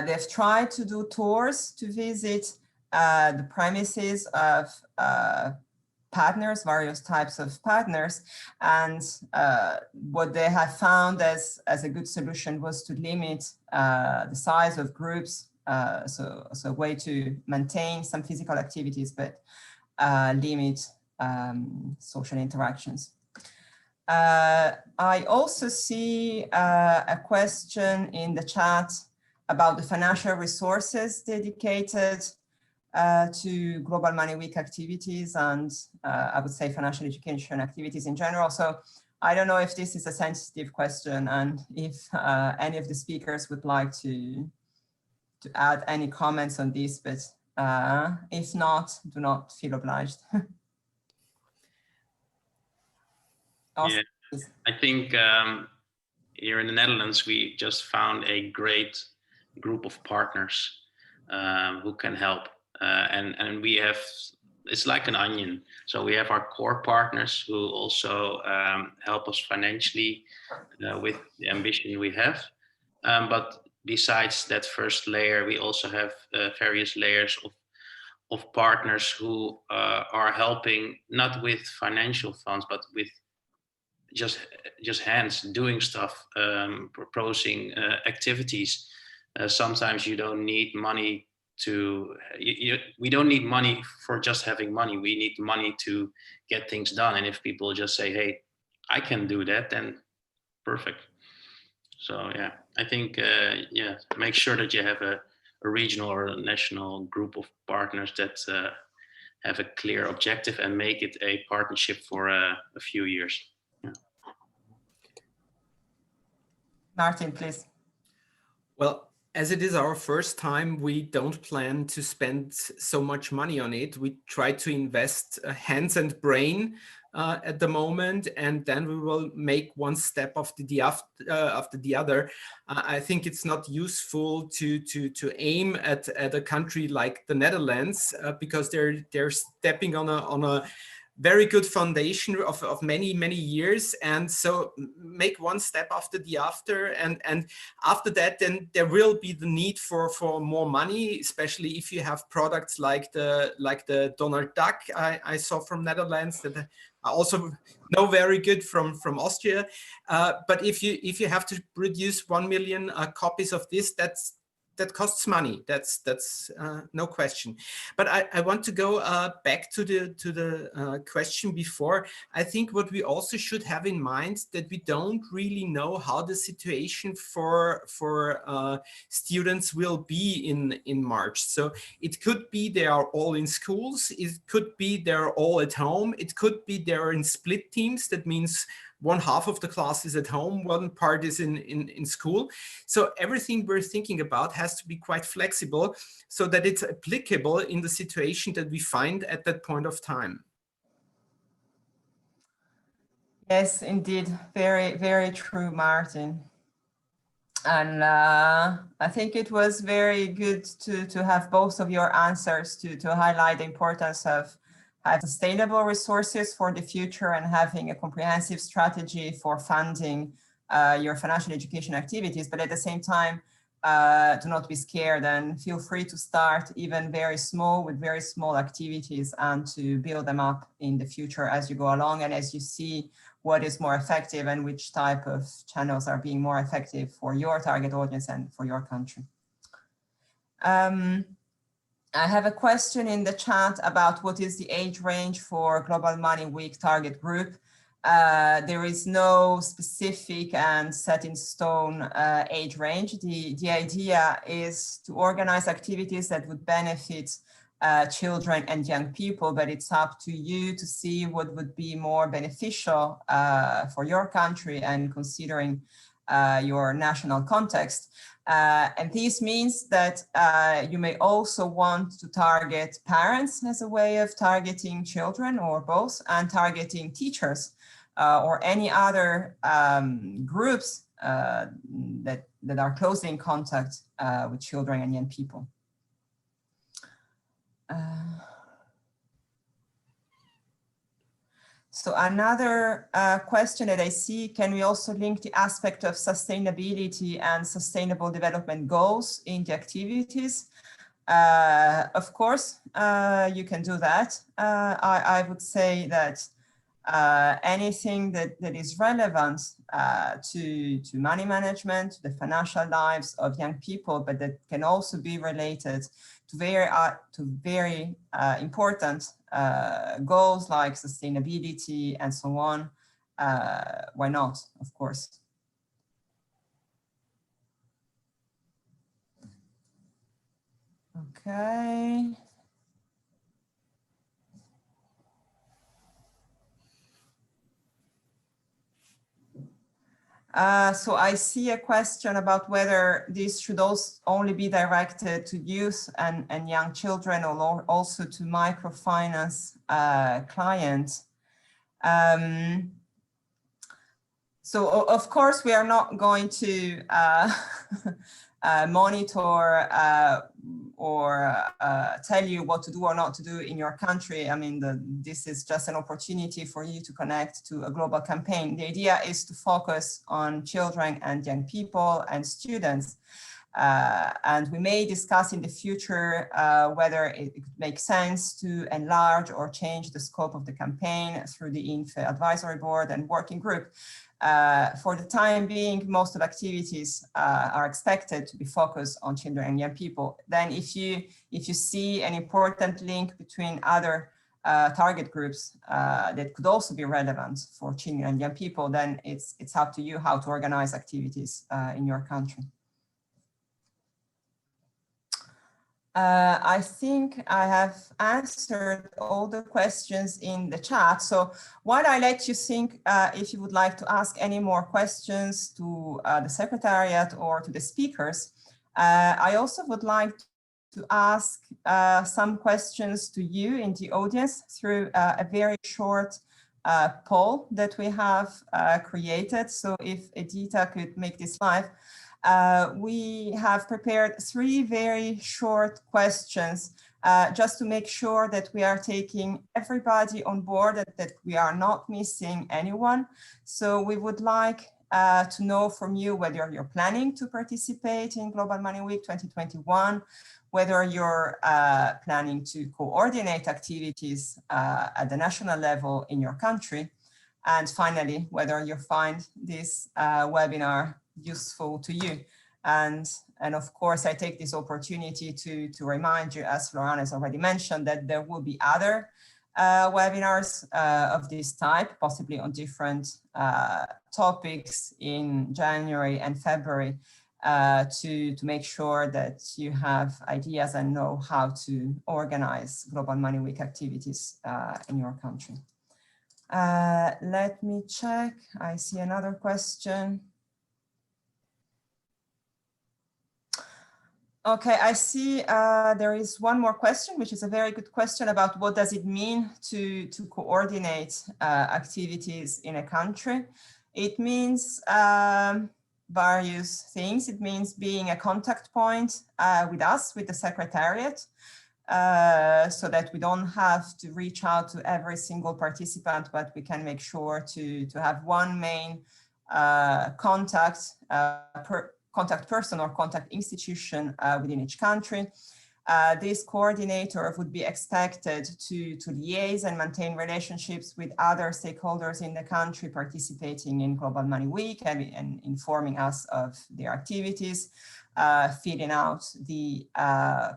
they've tried to do tours to visit the premises of partners, various types of partners. And what they have found as a good solution was to limit the size of groups. So a way to maintain some physical activities, but limit social interactions. I also see a question in the chat about the financial resources dedicated to Global Money Week activities and I would say financial education activities in general. So I don't know if this is a sensitive question and if any of the speakers would like to add any comments on this, but if not, do not feel obliged. Yeah, I think here in the Netherlands, we just found a great group of partners who can help. And we have, it's like an onion. So we have our core partners who also help us financially with the ambition we have. But besides that first layer, we also have various layers of partners who are helping, not with financial funds, but with just hands doing stuff, proposing activities. Sometimes you don't need money to, we don't need money for just having money. We need money to get things done. And if people just say, hey, I can do that, then perfect. So yeah, I think, yeah, make sure that you have a regional or a national group of partners that have a clear objective and make it a partnership for a few years. Yeah. Martin, please. Well, as it is our first time, we don't plan to spend so much money on it. We try to invest hands and brain at the moment, and then we will make one step after the other. I think it's not useful to aim at a country like the Netherlands because they're stepping on a very good foundation of many years, and so make one step after the other, and after that then there will be the need for more money, especially if you have products like the Donald Duck I saw from Netherlands that I also know very good from Austria, but if you have to produce 1 million copies of this, that costs money. That's no question. But I want to go back to the question before. I think what we also should have in mind that we don't really know how the situation for students will be in March. So it could be they are all in schools. It could be they're all at home. It could be they're in split teams. That means one half of the class is at home, one part is in school. So everything we're thinking about has to be quite flexible so that it's applicable in the situation that we find at that point of time. Yes, indeed. Very, very true, Martin. And I think it was very good to have both of your answers to highlight the importance of having sustainable resources for the future and having a comprehensive strategy for funding your financial education activities. But at the same time, do not be scared and feel free to start even very small with very small activities and to build them up in the future as you go along and as you see what is more effective and which type of channels are being more effective for your target audience and for your country. I have a question in the chat about what is the age range for Global Money Week target group. There is no specific and set in stone age range. The idea is to organize activities that would benefit children and young people, but it's up to you to see what would be more beneficial for your country and considering your national context. And this means that you may also want to target parents as a way of targeting children or both, and targeting teachers or any other groups that are closely in contact with children and young people. So another question that I see, can we also link the aspect of sustainability and sustainable development goals in the activities? Of course, you can do that. I would say that anything that is relevant to money management, to the financial lives of young people, but that can also be related to very important goals like sustainability and so on. Why not, of course. Okay. So I see a question about whether this should also only be directed to youth and young children, or also to microfinance clients. So of course we are not going to monitor or tell you what to do or not to do in your country. I mean, this is just an opportunity for you to connect to a global campaign. The idea is to focus on children and young people and students. And we may discuss in the future whether it makes sense to enlarge or change the scope of the campaign through the INFE advisory board and working group. For the time being, most of the activities are expected to be focused on children and young people. Then if you see an important link between other target groups that could also be relevant for children and young people, then it's up to you how to organize activities in your country. I think I have answered all the questions in the chat. So while I let you think, if you would like to ask any more questions to the Secretariat or to the speakers, I also would like to ask some questions to you in the audience through a very short poll that we have created. So if Edita could make this live. We have prepared 3 very short questions just to make sure that we are taking everybody on board, that we are not missing anyone. So we would like to know from you whether you're planning to participate in Global Money Week 2021, whether you're planning to coordinate activities at the national level in your country, and finally, whether you find this webinar useful to you. And of course, I take this opportunity to remind you, as Florian has already mentioned, that there will be other webinars of this type, possibly on different topics in January and February, to make sure that you have ideas and know how to organize Global Money Week activities in your country. Let me check. I see another question. Okay, I see there is one more question, which is a very good question about what does it mean to coordinate activities in a country. It means various things. It means being a contact point with us, with the Secretariat, so that we don't have to reach out to every single participant, but we can make sure to have one main contact person or contact institution within each country. This coordinator would be expected to liaise and maintain relationships with other stakeholders in the country participating in Global Money Week and informing us of their activities, filling out the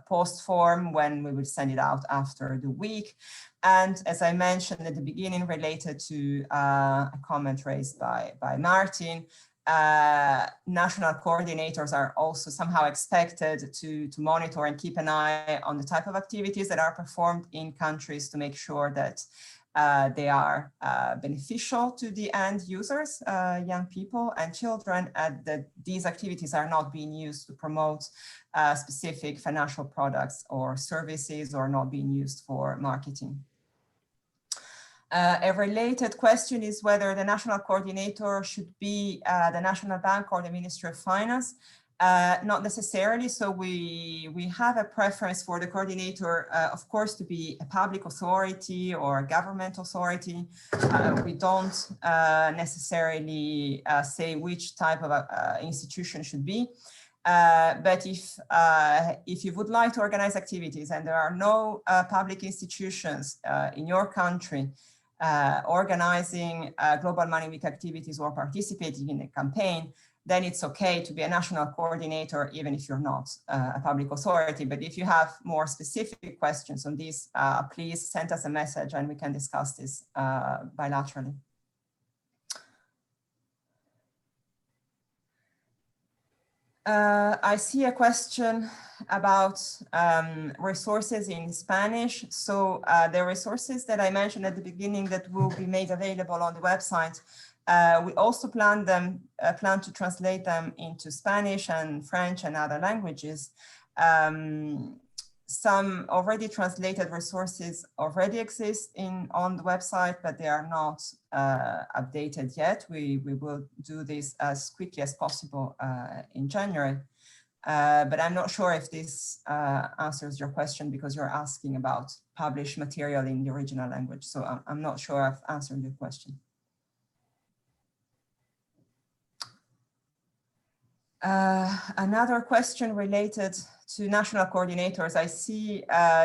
post form when we will send it out after the week. And as I mentioned at the beginning, related to a comment raised by Martin, national coordinators are also somehow expected to monitor and keep an eye on the type of activities that are performed in countries to make sure that they are beneficial to the end users, young people and children, and that these activities are not being used to promote specific financial products or services, or not being used for marketing. A related question is whether the national coordinator should be the National Bank or the Ministry of Finance. Not necessarily. So we have a preference for the coordinator, of course, to be a public authority or a government authority. We don't necessarily say which type of institution should be. But if you would like to organize activities and there are no public institutions in your country organizing Global Money Week activities or participating in a campaign, then it's okay to be a national coordinator, even if you're not a public authority. But if you have more specific questions on this, please send us a message and we can discuss this bilaterally. I see a question about resources in Spanish. So the resources that I mentioned at the beginning that will be made available on the website, we also plan to translate them into Spanish and French and other languages. Some already translated resources already exist on the website, but they are not updated yet. We will do this as quickly as possible in January. But I'm not sure if this answers your question, because you're asking about published material in the original language. So I'm not sure I've answered your question. Another question related to national coordinators. I see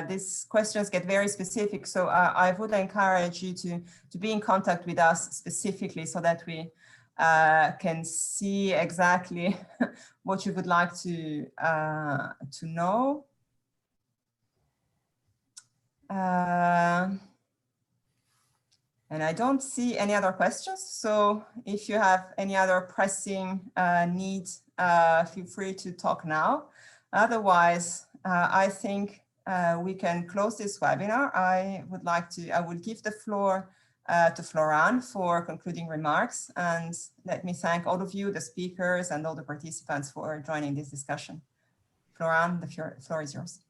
these questions get very specific, so I would encourage you to be in contact with us specifically so that we can see exactly what you would like to know. And I don't see any other questions. So if you have any other pressing needs, feel free to talk now. Otherwise, I think we can close this webinar. I will give the floor to Florent for concluding remarks. And let me thank all of you, the speakers and all the participants for joining this discussion. Florent, the floor is yours.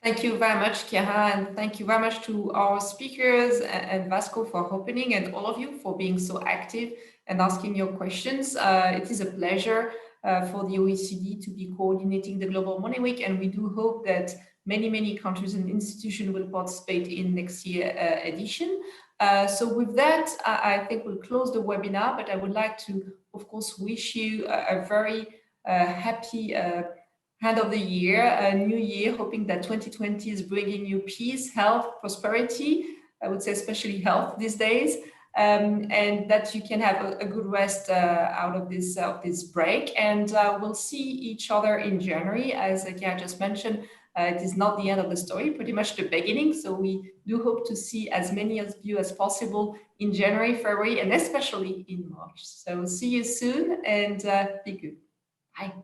Thank you very much, Chiara, and thank you very much to our speakers and Vasco for opening, and all of you for being so active and asking your questions. It is a pleasure for the OECD to be coordinating the Global Money Week, and we do hope that many countries and institutions will participate in next year's edition. So with that, I think we'll close the webinar, but I would like to, of course, wish you a very happy end of the year, a new year, hoping that 2020 is bringing you peace, health, prosperity, I would say especially health these days, and that you can have a good rest out of this break. And we'll see each other in January. As Chiara just mentioned, it is not the end of the story, pretty much the beginning. So we do hope to see as many of you as possible in January, February, and especially in March. So see you soon, and be good. Bye.